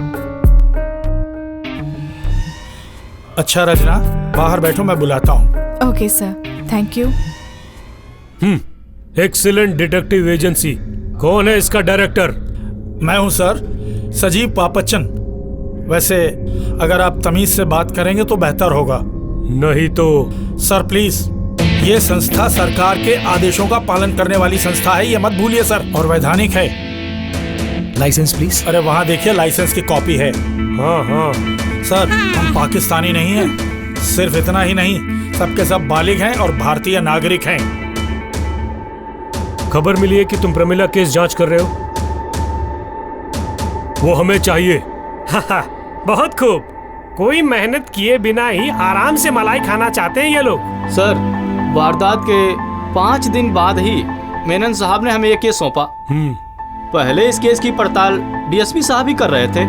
अच्छा रचना, बाहर बैठो, मैं बुलाता हूँ। Okay sir, thank you. Excellent detective agency. कौन है इसका डायरेक्टर? मैं हूँ सर, सजीव पापचन। वैसे अगर आप तमीज से बात करेंगे तो बेहतर होगा। नहीं तो सर प्लीज, ये संस्था सरकार के आदेशों का पालन करने वाली संस्था है, ये मत भूलिए सर, और वैधानिक है। Licence please. अरे वहाँ देखिए, लाइसेंस की कॉपी है। हाँ हाँ सर, हम पाकिस्तानी नहीं हैं। सिर्फ इतना ही नहीं, सबके सब बालिग हैं और भारतीय नागरिक हैं। खबर मिली है कि तुम प्रमिला केस जांच कर रहे हो, वो हमें चाहिए। बहुत खूब। कोई मेहनत किए बिना ही आराम से मलाई खाना चाहते हैं ये लोग। सर, वारदात के 5 दिन बाद ही मेनन साहब ने हमें ये केस सौंपा। पहले इस केस की पड़ताल डीएसपी साहब ही कर रहे थे।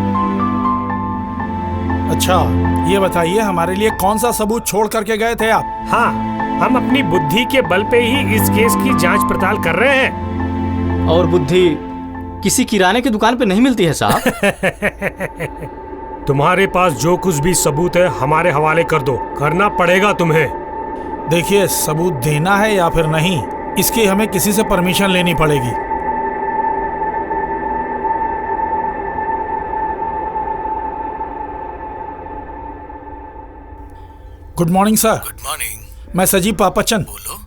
अच्छा, ये बताइए हमारे लिए कौन सा सबूत छोड़ करके गए थे आप? हाँ, हम अपनी बुद्धि के बल पे ही इस केस की जांच पड़ताल कर रहे हैं। और बुद्धि किसी किराने की दुकान पे नहीं मिलती है साहब। तुम्हारे पास जो कुछ भी सबूत है हमारे हवाले कर दो, करना पड़ेगा तुम्हें। देखिए, सबूत देना है या फिर नहीं, इसकी हमें किसी से परमिशन लेनी पड़ेगी। Good morning sir. Good morning. मैं सजीव पापचन। बोलो।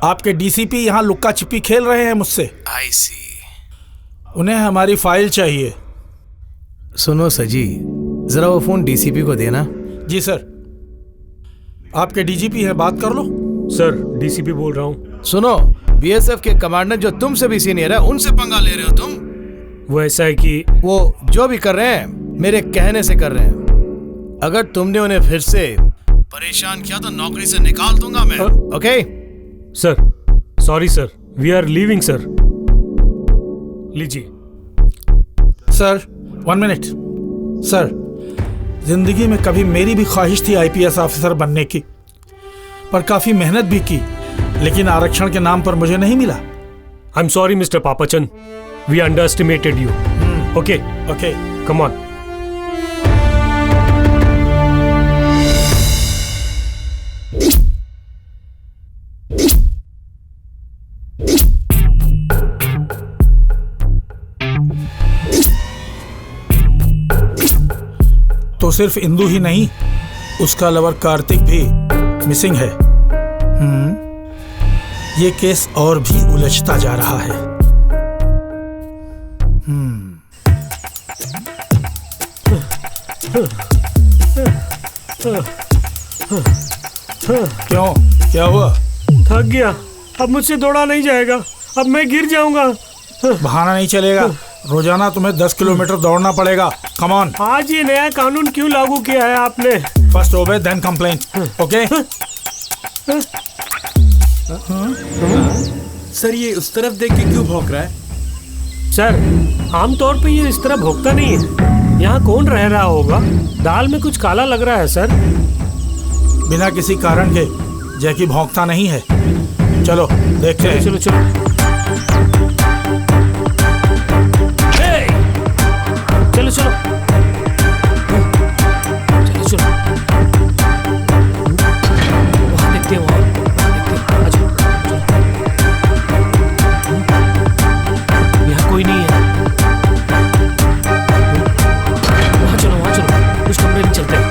आपके डीसीपी यहाँ लुक्का छिपी खेल रहे हैं मुझसे। आई सी। उन्हें हमारी फाइल चाहिए। सुनो सजी, जरा वो फोन डीसीपी को देना। जी सर। आपके डीजीपी है, बात कर लो। सर, डीसीपी बोल रहा हूँ। सुनो, बीएसएफ के कमांडर जो तुमसे भी सीनियर है, उनसे पंगा ले रहे हो तुम। वो ऐसा है कि वो जो भी कर रहे हैं मेरे कहने से कर रहे हैं। अगर तुमने उन्हें फिर से परेशान किया तो नौकरी से निकाल दूंगा मैं। Okay sir. Sorry sir, we are leaving sir. लीजिए सर। 1 मिनट सर, जिंदगी में कभी मेरी भी ख्वाहिश थी आईपीएस ऑफिसर बनने की, पर काफी मेहनत भी की, लेकिन आरक्षण के नाम पर मुझे नहीं मिला। I am sorry mister Papachan, we underestimated you. Okay okay, come on. तो सिर्फ इंदू ही नहीं, उसका लवर कार्तिक भी मिसिंग है। ये केस और भी उलझता जा रहा है। क्यों, क्या हुआ? थक गया, अब मुझसे दौड़ा नहीं जाएगा, अब मैं गिर जाऊंगा। बहाना नहीं चलेगा, रोजाना तुम्हें 10 किलोमीटर दौड़ना पड़ेगा। Come on. आज ये नया कानून क्यों लागू किया है आपने? फर्स्ट ओबे देन कंप्लेन। ओके सर, ये उस तरफ देख के क्यों भौंक रहा है? सर, आमतौर पे ये इस तरह भौंकता नहीं है। यहाँ कौन रह रहा होगा? दाल में कुछ काला लग रहा है सर। बिना किसी कारण के जैकी भौंकता नहीं है। चलो देखते हैं। चलो चलो। चलो चलो चलो चलो, वहाँ देखते हैं, वहाँ देखते हैं। आजो, यहाँ कोई नहीं है। वहाँ चलो, वहाँ चलो, उस कमरे में चलते हैं।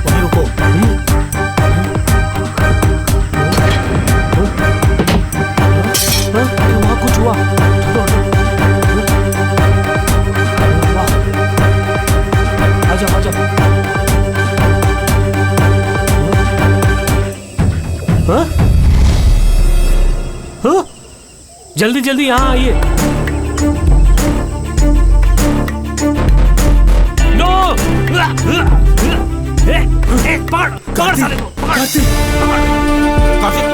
वहीं रुको। वहाँ कुछ हुआ। हाँ? हाँ? जल्दी जल्दी यहाँ आइए। नो! पकड़ साले को। कार्तिक, कार्तिक,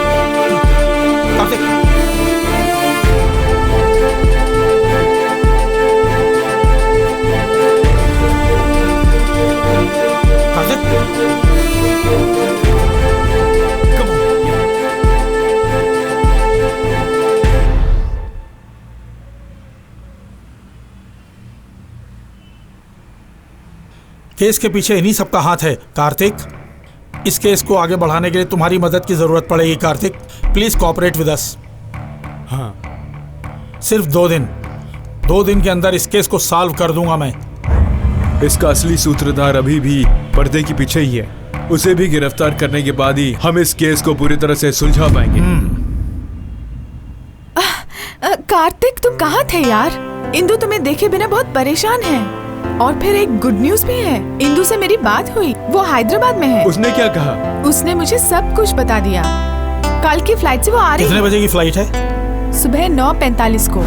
कार्तिक। कार्तिक। केस के पीछे इन्हीं सबका हाथ है कार्तिक। इस केस को आगे बढ़ाने के लिए तुम्हारी मदद की जरूरत पड़ेगी Kartik. Please cooperate with us. हाँ, सिर्फ 2 दिन। 2 दिन के अंदर इस केस को सॉल्व कर दूंगा मैं। इसका असली सूत्रधार अभी भी पर्दे के पीछे ही है। उसे भी गिरफ्तार करने के बाद ही हम इस केस को पूरी तरह से सुलझा पाएंगे। कार्तिक, तुम कहाँ थे यार? इंदु तुम्हें देखे बिना बहुत परेशान है। और फिर एक गुड न्यूज भी है। इंदु से मेरी बात हुई, वो हैदराबाद में है। उसने क्या कहा? उसने मुझे सब कुछ बता दिया। कल की फ्लाइट से वो आ रही है। कितने बजे की फ्लाइट है? सुबह 9:45 को।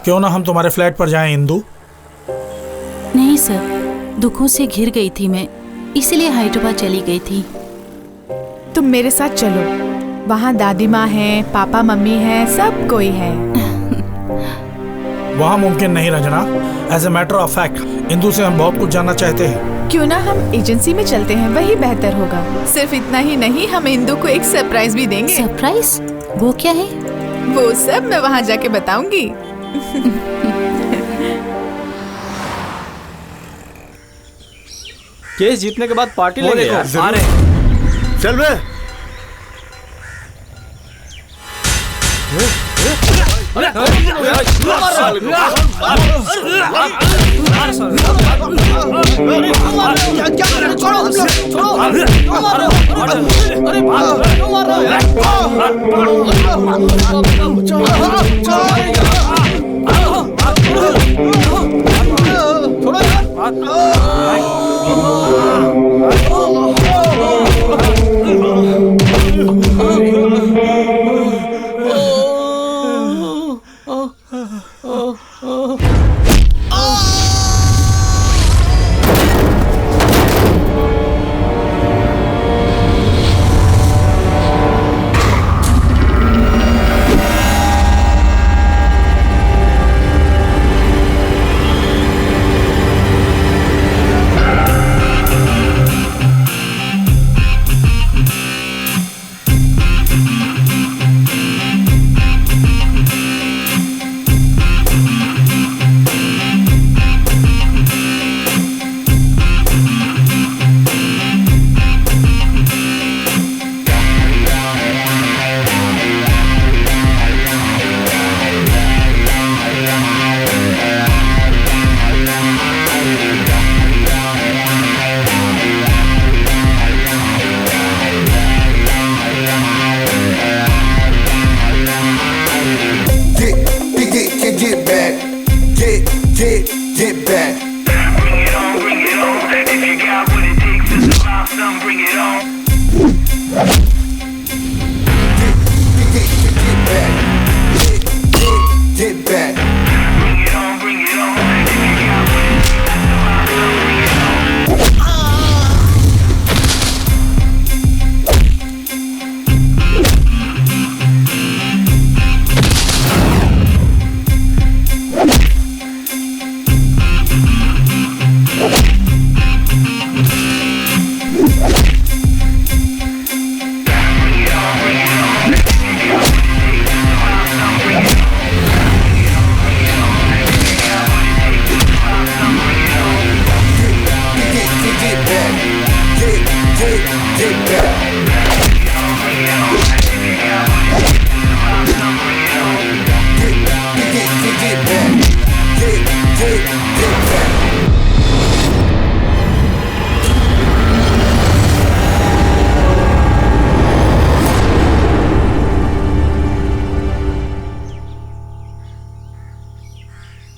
क्यों ना हम तुम्हारे फ्लैट पर जाएं इंदु? नहीं सर, दुखों से घिर गई थी मैं, इसलिए हैदराबाद चली गई थी। तुम मेरे साथ चलो, वहाँ दादी माँ है, पापा मम्मी है, सब कोई है। वहाँ मुमकिन नहीं Ranjana. As a matter of fact Indu से हम बहुत कुछ जानना चाहते हैं। क्यों ना हम एजेंसी में चलते हैं, वही बेहतर होगा। सिर्फ इतना ही नहीं, हम इंदु को एक सरप्राइज भी देंगे। सरप्राइज? वो क्या है? वो सब मैं वहाँ जाके बताऊंगी। केस जीतने के बाद पार्टी लेंगे यार। चल बे।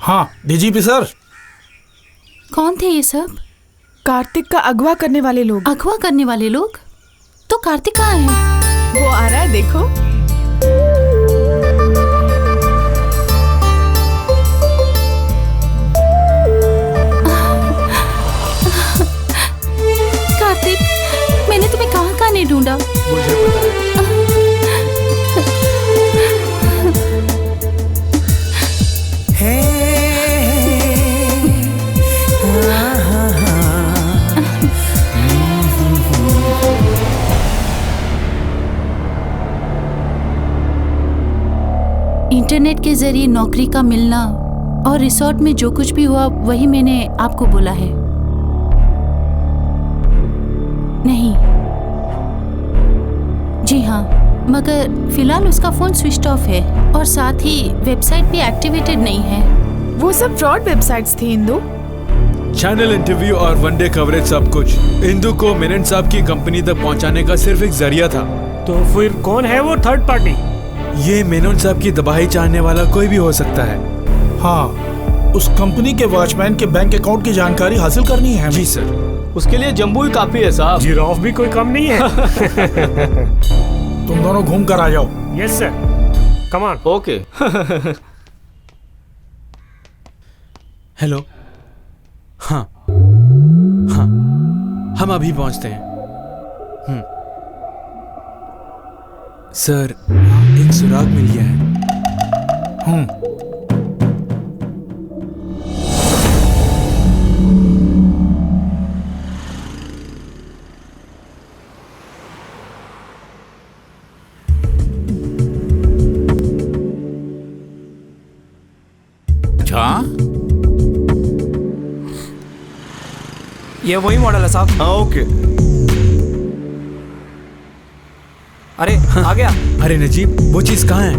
हाँ डीजीपी सर। कौन थे ये सब? कार्तिक का अगवा करने वाले लोग। अगवा करने वाले लोग? तो कार्तिक कहाँ है? वो आ रहा है, देखो। कार्तिक, मैंने तुम्हें कहाँ नहीं ढूंढा। मुझे पता है। इंटरनेट के जरिए नौकरी का मिलना और रिसोर्ट में जो कुछ भी हुआ वही मैंने आपको बोला है। नहीं, जी हाँ, मगर फिलहाल उसका फोन स्विच ऑफ है और साथ ही वेबसाइट भी एक्टिवेटेड नहीं है। वो सब फ्रॉड वेबसाइट्स थी इंदु। चैनल इंटरव्यू और वनडे कवरेज सब कुछ इंदु को मेनन साहब की कंपनी तक पहुंचाने का सिर्फ एक जरिया था। तो फिर कौन है वो थर्ड पार्टी? ये मेनन साहब की तबाही चाहने वाला कोई भी हो सकता है। हाँ, उस कंपनी के वॉचमैन के बैंक अकाउंट की जानकारी हासिल करनी है। जी सर। उसके लिए जम्बू ही काफी है साहब। जिराफ भी कोई कम नहीं है। तुम दोनों घूम कर आ जाओ। Yes sir, come on. Okay. Hello. हाँ हाँ, हम अभी पहुंचते हैं। सर, एक सुराग मिल गया है। ये वही मॉडल है साहब। हाँ ओके। अरे आ गया। अरे नजीब, वो चीज कहाँ है?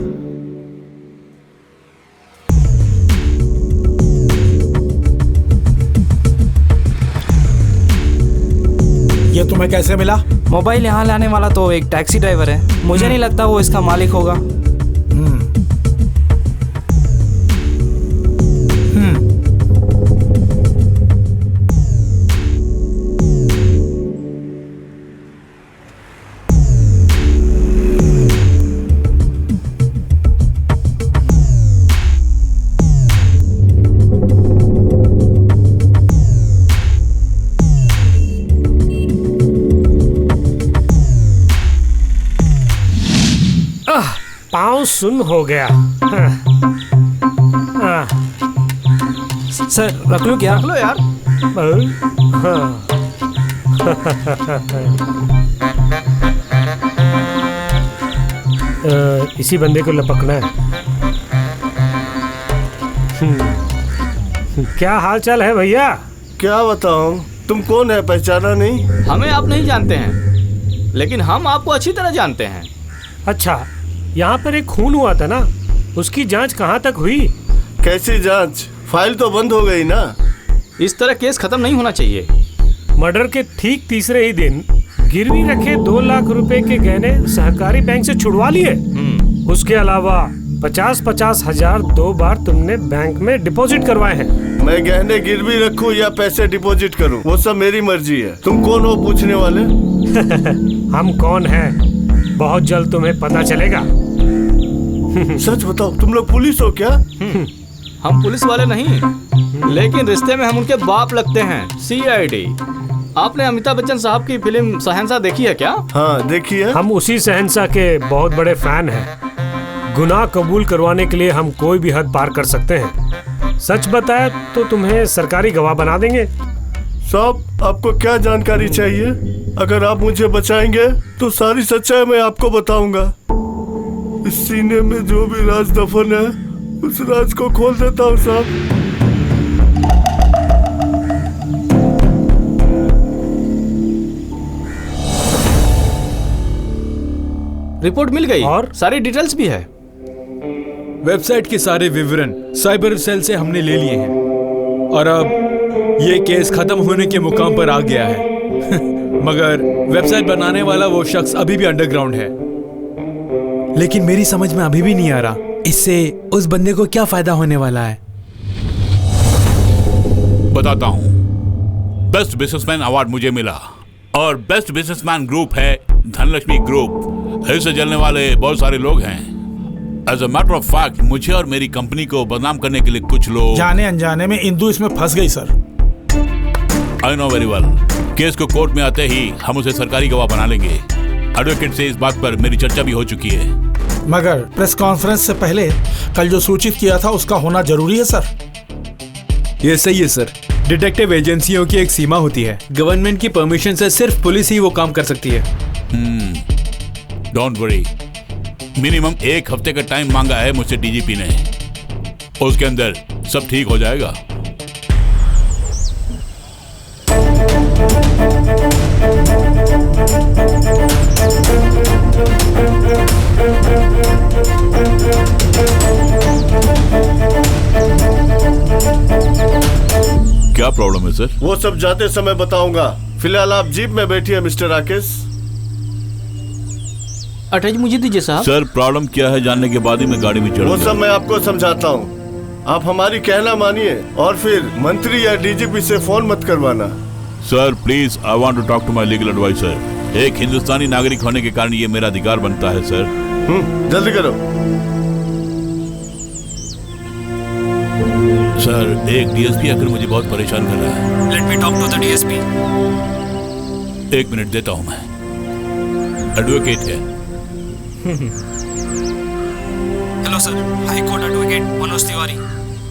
ये तुम्हें कैसे मिला? मोबाइल यहाँ लाने वाला तो एक टैक्सी ड्राइवर है। मुझे नहीं लगता वो इसका मालिक होगा। पाँव सुन हो गया। सर रख लो क्या? रख लो यार। इसी बंदे को लपकना है। क्या हाल चाल है भैया? क्या बताऊं, तुम कौन है, पहचाना नहीं? हमें आप नहीं जानते हैं, लेकिन हम आपको अच्छी तरह जानते हैं। अच्छा, यहाँ पर एक खून हुआ था ना, उसकी जांच कहाँ तक हुई? कैसी जांच? फाइल तो बंद हो गई ना। इस तरह केस खत्म नहीं होना चाहिए। मर्डर के ठीक तीसरे ही दिन गिरवी रखे 2 लाख रुपए के गहने सहकारी बैंक से छुड़वा लिए। उसके अलावा 50-50 हजार 2 बार तुमने बैंक में डिपॉजिट करवाए हैं। मैं गहने गिरवी रखूं या पैसे डिपॉजिट करूं, वो सब मेरी मर्जी है। तुम कौन हो पूछने वाले? हम कौन हैं बहुत जल्द तुम्हें पता चलेगा। सच बताओ, तुम लोग पुलिस हो क्या? हम पुलिस वाले नहीं, लेकिन रिश्ते में हम उनके बाप लगते हैं। CID। आपने अमिताभ बच्चन साहब की फिल्म शहंशाह देखी है क्या? हाँ देखी है। हम उसी शहंशाह के बहुत बड़े फैन हैं। गुनाह कबूल करवाने के लिए हम कोई भी हद पार कर सकते हैं। सच बताया तो तुम्हें सरकारी गवाह बना देंगे। साहब, आपको क्या जानकारी चाहिए? अगर आप मुझे बचाएंगे तो सारी सच्चाई मैं आपको बताऊंगा। इस सीने में जो भी राज दफन है, उस राज को खोल देता हूँ साहब। रिपोर्ट मिल गई और सारी डिटेल्स भी है। वेबसाइट के सारे विवरण साइबर सेल से हमने ले लिए हैं और अब ये केस खत्म होने के मुकाम पर आ गया है। मगर वेबसाइट बनाने वाला वो शख्स अभी भी अंडरग्राउंड है। लेकिन मेरी समझ में अभी भी नहीं आ रहा इससे उस बंदे को क्या फायदा होने वाला है। बताता हूं। बेस्ट बिजनेसमैन अवार्ड मुझे मिला और बेस्ट बिजनेसमैन ग्रुप है धनलक्ष्मी ग्रुप। इससे जलने वाले बहुत सारे लोग हैं। As a matter of fact, मुझे और मेरी कंपनी को बदनाम करने के लिए कुछ लोग जाने अनजाने में इंदु इसमें फंस गई sir. I know very well. Case को कोर्ट में आते ही हम उसे सरकारी गवाह बना लेंगे। एडवोकेट से इस बात पर मेरी चर्चा भी हो चुकी है। मगर प्रेस कॉन्फ्रेंस से पहले कल जो सूचित किया था उसका होना जरूरी है सर। ये सही है सर। डिटेक्टिव एजेंसियों की एक सीमा होती है। गवर्नमेंट की परमिशन से सिर्फ पुलिस ही वो काम कर सकती है। डोंट वरी, मिनिमम 1 हफ्ते का टाइम मांगा है मुझसे डीजीपी ने, उसके अंदर सब ठीक हो जाएगा। क्या प्रॉब्लम है सर? वो सब जाते समय बताऊंगा। फिलहाल आप जीप में बैठिए मिस्टर राकेश। अटैच मुझे दीजिए साहब। सर प्रॉब्लम क्या है जानने के बाद ही मैं गाड़ी में चढ़ूंगा। वो सब मैं आपको समझाता हूँ, आप हमारी कहना मानिए और फिर मंत्री या डीजीपी से फोन मत करवाना। Sir please, I want to talk to my legal adviser. एक हिंदुस्तानी नागरिक होने के कारण ये मेरा अधिकार बनता है सर। जल्दी करो। सर एक डीएसपी आकर मुझे बहुत परेशान कर रहा है। Let me talk to the DSP. 1 minute देता हूं मैं। एडवोकेट है। Hello sir, high court advocate Manoj Tiwari.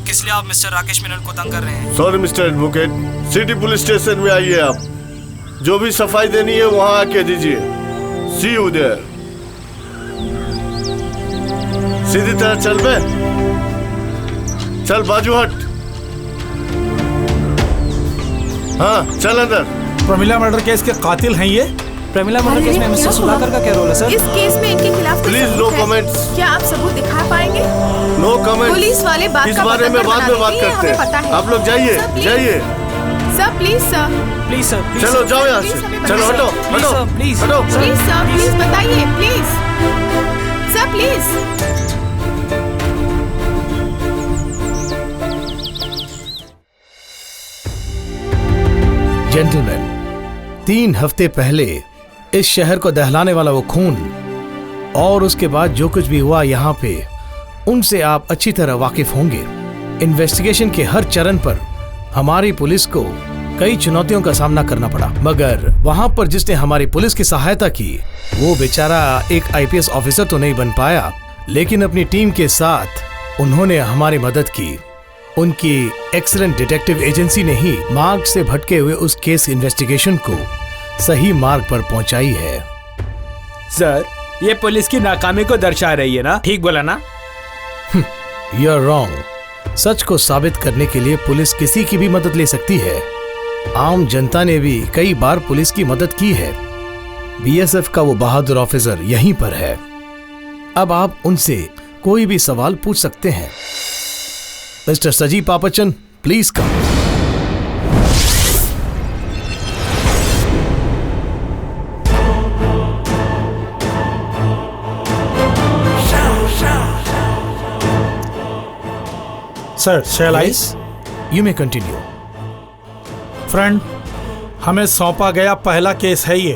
किस लिए आप मिस्टर राकेश मेनन को तंग कर रहे हैं? Sorry mister advocate, city police station में आइए। आप जो भी सफाई देनी है वहां आके दीजिए। सी यू देयर। सीधी तरह चल बे, चल बाजू हट। हाँ चल अंदर। प्रमिला मर्डर केस के कातिल हैं ये? प्रमिला मर्डर केस में मिस्टर सुधाकर का क्या रोल है सर? इस केस में इनके खिलाफ प्लीज नो कमेंट्स। क्या आप सबूत दिखा पाएंगे? No comments. पुलिस वाले बात इस का बारे में बाद में बात करते हैं। आप लोग जाइए जाइए। Sir please sir. Please sir. चलो जाओ यहाँ से। चलो हटो हटो प्लीज हटो। प्लीज सर, प्लीज बताइए प्लीज सर, प्लीज। जेंटलमैन, 3 हफ्ते पहले इस शहर को दहलाने वाला वो खून और उसके बाद जो कुछ भी हुआ यहाँ पे, उनसे आप अच्छी तरह वाकिफ होंगे। इन्वेस्टिगेशन के हर चरण पर हमारी पुलिस को कई चुनौतियों का सामना करना पड़ा, मगर वहां पर जिसने हमारी पुलिस की सहायता की वो बेचारा एक आईपीएस ऑफिसर तो नहीं बन पाया, लेकिन अपनी टीम के साथ उन्होंने हमारी मदद की। उनकी एक्सीलेंट डिटेक्टिव एजेंसी ने ही मार्ग से भटके हुए उस केस इन्वेस्टिगेशन को सही मार्ग पर पहुंचाई है। सर ये पुलिस की नाकामी को दर्शा रही है ना? ठीक बोला ना? You are wrong. सच को साबित करने के लिए पुलिस किसी की भी मदद ले सकती है। आम जनता ने भी कई बार पुलिस की मदद की है। बीएसएफ का वो बहादुर ऑफिसर यहीं पर है। अब आप उनसे कोई भी सवाल पूछ सकते हैं। Mister Saji Papachan, please come. Sir shall I? You may continue. Friend, हमें सौंपा गया पहला केस है ये।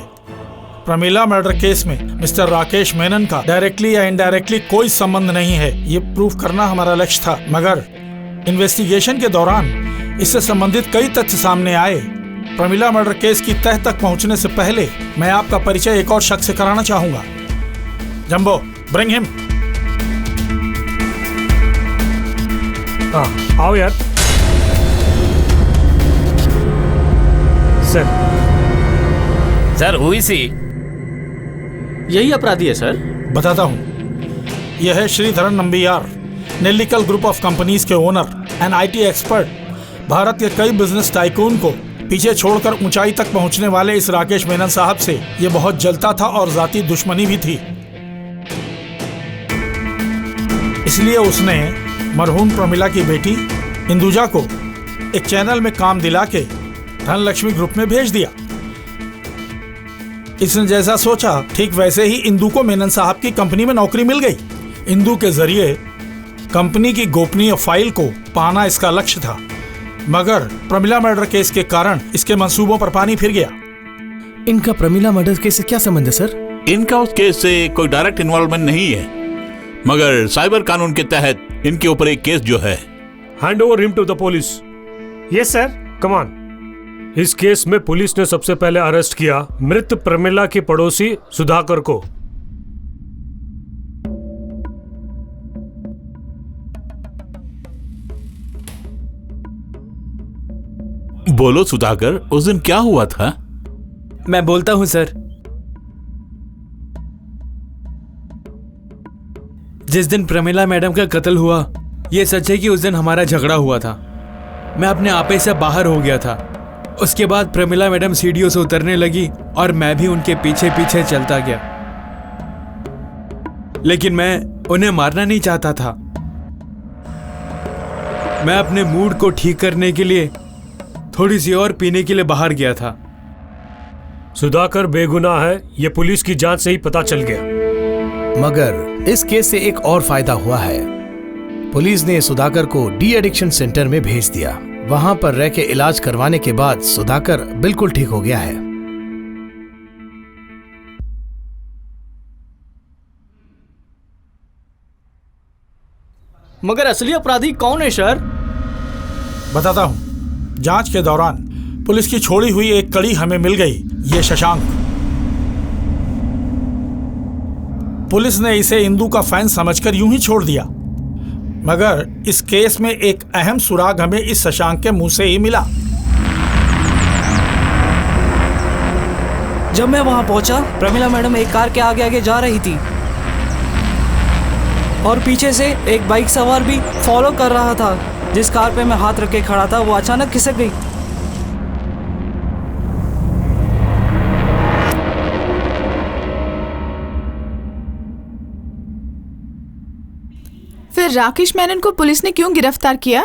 प्रमिला मर्डर केस में मिस्टर राकेश मेनन का डायरेक्टली या इनडायरेक्टली कोई संबंध नहीं है, ये प्रूफ करना हमारा लक्ष्य था। मगर इन्वेस्टिगेशन के दौरान इससे संबंधित कई तथ्य सामने आए। प्रमिला मर्डर केस की तह तक पहुंचने से पहले मैं आपका परिचय एक और शख्स से कराना चाहूंगा। Jumbo, bring him. आओ यार। सर हुई सी यही अपराधी है सर? बताता हूँ। यह है Sreedharan Nambiar, Nellikal group of companies के owner and IT expert. Bharat के कई बिजनेस टाइकून को पीछे छोड़कर ऊंचाई तक पहुंचने वाले इस राकेश मेनन साहब से ये बहुत जलता था और जाती दुश्मनी भी थी। इसलिए उसने मरहूम प्रमिला की बेटी इंदुजा को एक चैनल में काम दिला के धनलक्ष्मी ग्रुप में भेज दिया। इसने जैसा सोचा ठीक वैसे ही इंदु को मेनन साहब की कंपनी में नौकरी मिल गई। इंदु के जरिए कंपनी की गोपनीय फाइल को पाना इसका लक्ष्य था, मगर प्रमिला मर्डर केस के कारण इसके मंसूबों पर पानी फिर गया। इनका प्रमिला मर्डर केस से क्या संबंध है सर? इनका उस केस से कोई डायरेक्ट इन्वॉल्वमेंट नहीं है, मगर साइबर कानून के तहत इनके ऊपर एक केस जो है। Hand over him to the police. Yes sir, come on. इस केस में पुलिस ने सबसे पहले अरेस्ट किया मृत प्रमिला के पड़ोसी सुधाकर को। बोलो सुधाकर, उस दिन क्या हुआ था? मैं बोलता हूं सर। जिस दिन प्रमिला मैडम का कत्ल हुआ, ये सच है कि उस दिन हमारा झगड़ा हुआ था। मैं अपने आपे से बाहर हो गया था। उसके बाद प्रमिला मैडम सीढ़ियों से उतरने लगी और मैं भी उनके पीछे पीछे चलता गया, लेकिन मैं उन्हें मारना नहीं चाहता था। मैं अपने मूड को ठीक करने के लिए थोड़ी सी और पीने के लिए बाहर गया था। सुधाकर बेगुनाह है, यह पुलिस की जांच से ही पता चल गया। मगर इस केस से एक और फायदा हुआ है। पुलिस ने सुधाकर को डी एडिक्शन सेंटर में भेज दिया। वहां पर रह के इलाज करवाने के बाद सुधाकर बिल्कुल ठीक हो गया है। मगर असली अपराधी कौन है सर? बताता हूं। जांच के दौरान पुलिस की छोड़ी हुई एक कड़ी हमें मिल गई, ये शशांक। पुलिस ने इसे इंदू का फैन समझकर यूं ही छोड़ दिया, मगर इस केस में एक अहम सुराग हमें इस शशांक के मुंह से ही मिला। जब मैं वहां पहुंचा, प्रमिला मैडम एक कार के आगे आगे जा रही थी और पीछे से एक बाइक सवार भी फॉलो कर रहा था। जिस कार पे मैं हाथ रख के खड़ा था, वो अचानक खिसक गई। फिर राकेश मेनन को पुलिस ने क्यों गिरफ्तार किया?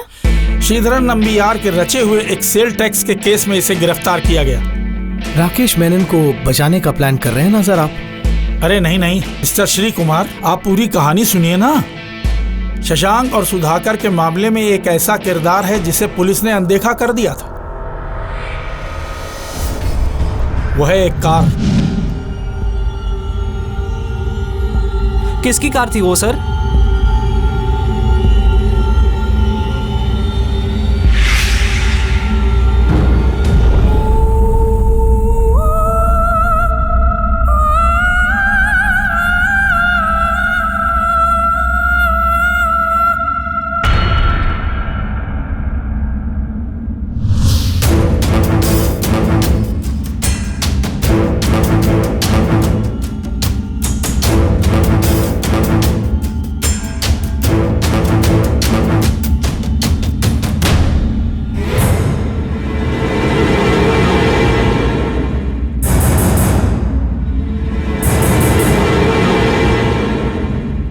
श्रीधरन नंबियार के रचे हुए एक सेल टैक्स के केस में इसे गिरफ्तार किया गया। राकेश मेनन को बचाने का प्लान कर रहे हैं ना सर आप? अरे नहीं मिस्टर श्री कुमार, आप पूरी कहानी सुनिए ना। शशांक और सुधाकर के मामले में एक ऐसा किरदार है जिसे पुलिस ने अनदेखा कर दिया था। वह है एक कार। किसकी कार थी वो सर?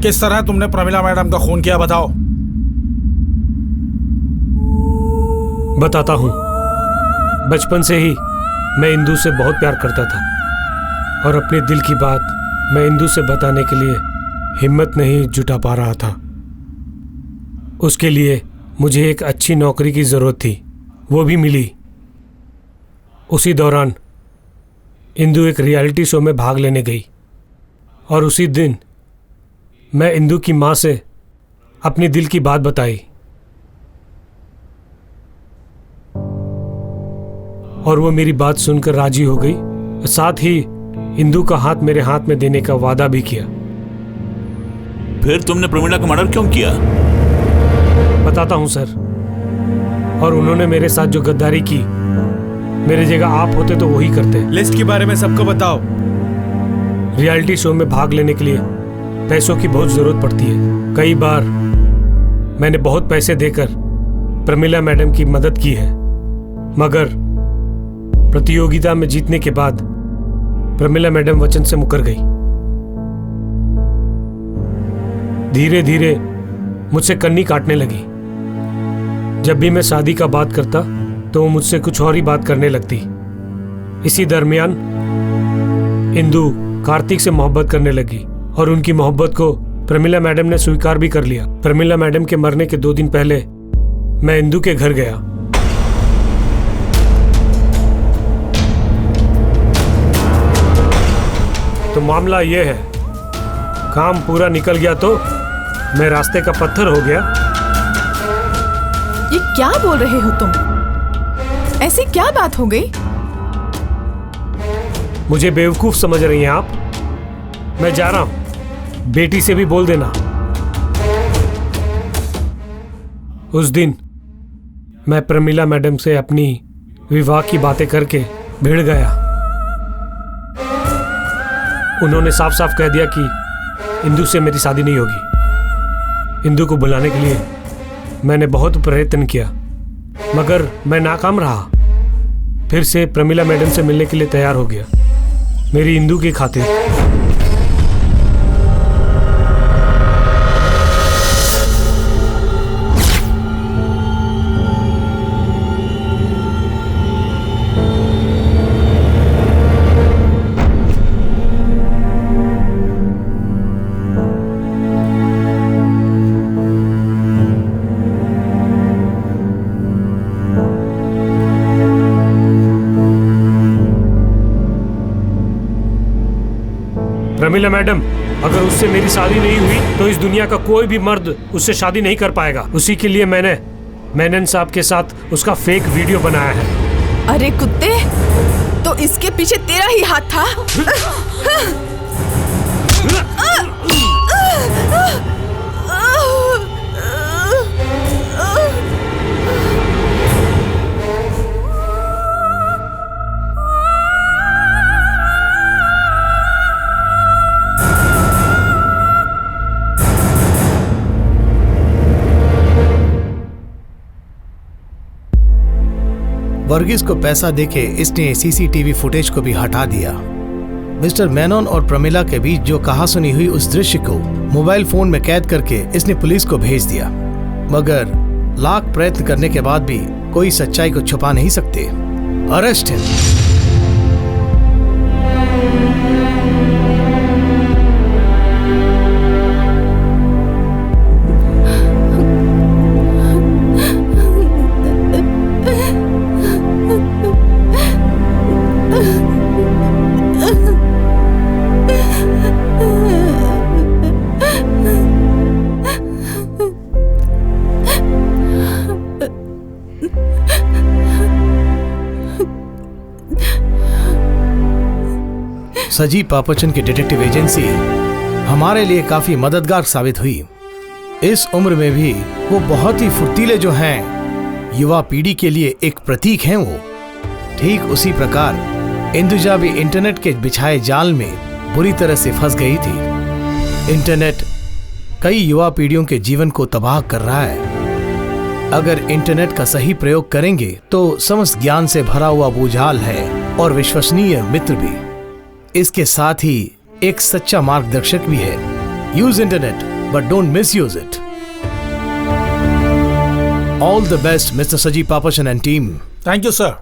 किस तरह तुमने प्रमिला मैडम का खून किया, बताओ। बताता हूँ। बचपन से ही मैं इंदू से बहुत प्यार करता था और अपने दिल की बात मैं इंदू से बताने के लिए हिम्मत नहीं जुटा पा रहा था। उसके लिए मुझे एक अच्छी नौकरी की ज़रूरत थी, वो भी मिली। उसी दौरान इंदू एक रियलिटी शो में भाग लेने गई और उसी दिन मैं इंदू की माँ से अपने दिल की बात बताई और वो मेरी बात सुनकर राजी हो गई। साथ ही इंदू का हाथ मेरे हाथ में देने का वादा भी किया। फिर तुमने प्रमिला का मर्डर क्यों किया? बताता हूँ सर। और उन्होंने मेरे साथ जो गद्दारी की, मेरे जगह आप होते तो वही करते। लिस्ट के बारे में सबको बताओ। रियलिटी शो में भाग लेने के लिए पैसों की बहुत जरूरत पड़ती है। कई बार मैंने बहुत पैसे देकर प्रमिला मैडम की मदद की है, मगर प्रतियोगिता में जीतने के बाद प्रमिला मैडम वचन से मुकर गई। धीरे धीरे मुझसे कन्नी काटने लगी। जब भी मैं शादी का बात करता तो वो मुझसे कुछ और ही बात करने लगती। इसी दरमियान इंदू कार्तिक से मोहब्बत करने लगी और उनकी मोहब्बत को प्रमिला मैडम ने स्वीकार भी कर लिया। प्रमिला मैडम के मरने के 2 दिन पहले मैं इंदू के घर गया। तो मामला ये है, काम पूरा निकल गया तो मैं रास्ते का पत्थर हो गया। ये क्या बोल रहे हो तुम? ऐसी क्या बात हो गई? मुझे बेवकूफ समझ रही हैं आप? मैं जा रहा हूं, बेटी से भी बोल देना। उस दिन मैं प्रमिला मैडम से अपनी विवाह की बातें करके भिड़ गया। उन्होंने साफ साफ कह दिया कि इंदु से मेरी शादी नहीं होगी। इंदु को बुलाने के लिए मैंने बहुत प्रयत्न किया, मगर मैं नाकाम रहा। फिर से प्रमिला मैडम से मिलने के लिए तैयार हो गया, मेरी इंदु की खातिर। प्रमिला मैडम, अगर उससे मेरी शादी नहीं हुई तो इस दुनिया का कोई भी मर्द उससे शादी नहीं कर पाएगा। उसी के लिए मैंने मेनन साहब के साथ उसका फेक वीडियो बनाया है। अरे कुत्ते, तो इसके पीछे तेरा ही हाथ था। वर्गीस को पैसा देके इसने सीसीटीवी फुटेज को भी हटा दिया। मिस्टर मेनन और प्रमिला के बीच जो कहासुनी हुई उस दृश्य को मोबाइल फोन में कैद करके इसने पुलिस को भेज दिया। मगर लाख प्रयत्न करने के बाद भी कोई सच्चाई को छुपा नहीं सकते। Arrest him. सजी पापचन की डिटेक्टिव एजेंसी हमारे लिए काफी मददगार साबित हुई। इस उम्र में भी वो बहुत ही फुर्तीले जो हैं, युवा पीढ़ी के लिए एक प्रतीक हैं वो। ठीक उसी प्रकार इंदुजा भी इंटरनेट के बिछाए जाल में बुरी तरह से फंस गई थी। इंटरनेट कई युवा पीढ़ियों के जीवन को तबाह कर रहा है। अगर इंटरनेट का सही प्रयोग करेंगे तो समस्त ज्ञान से भरा हुआ भूजाल है और विश्वसनीय मित्र भी। इसके साथ ही एक सच्चा मार्गदर्शक भी है। Use internet but don't misuse it. All the best mister Saji Papachan and team. Thank you sir.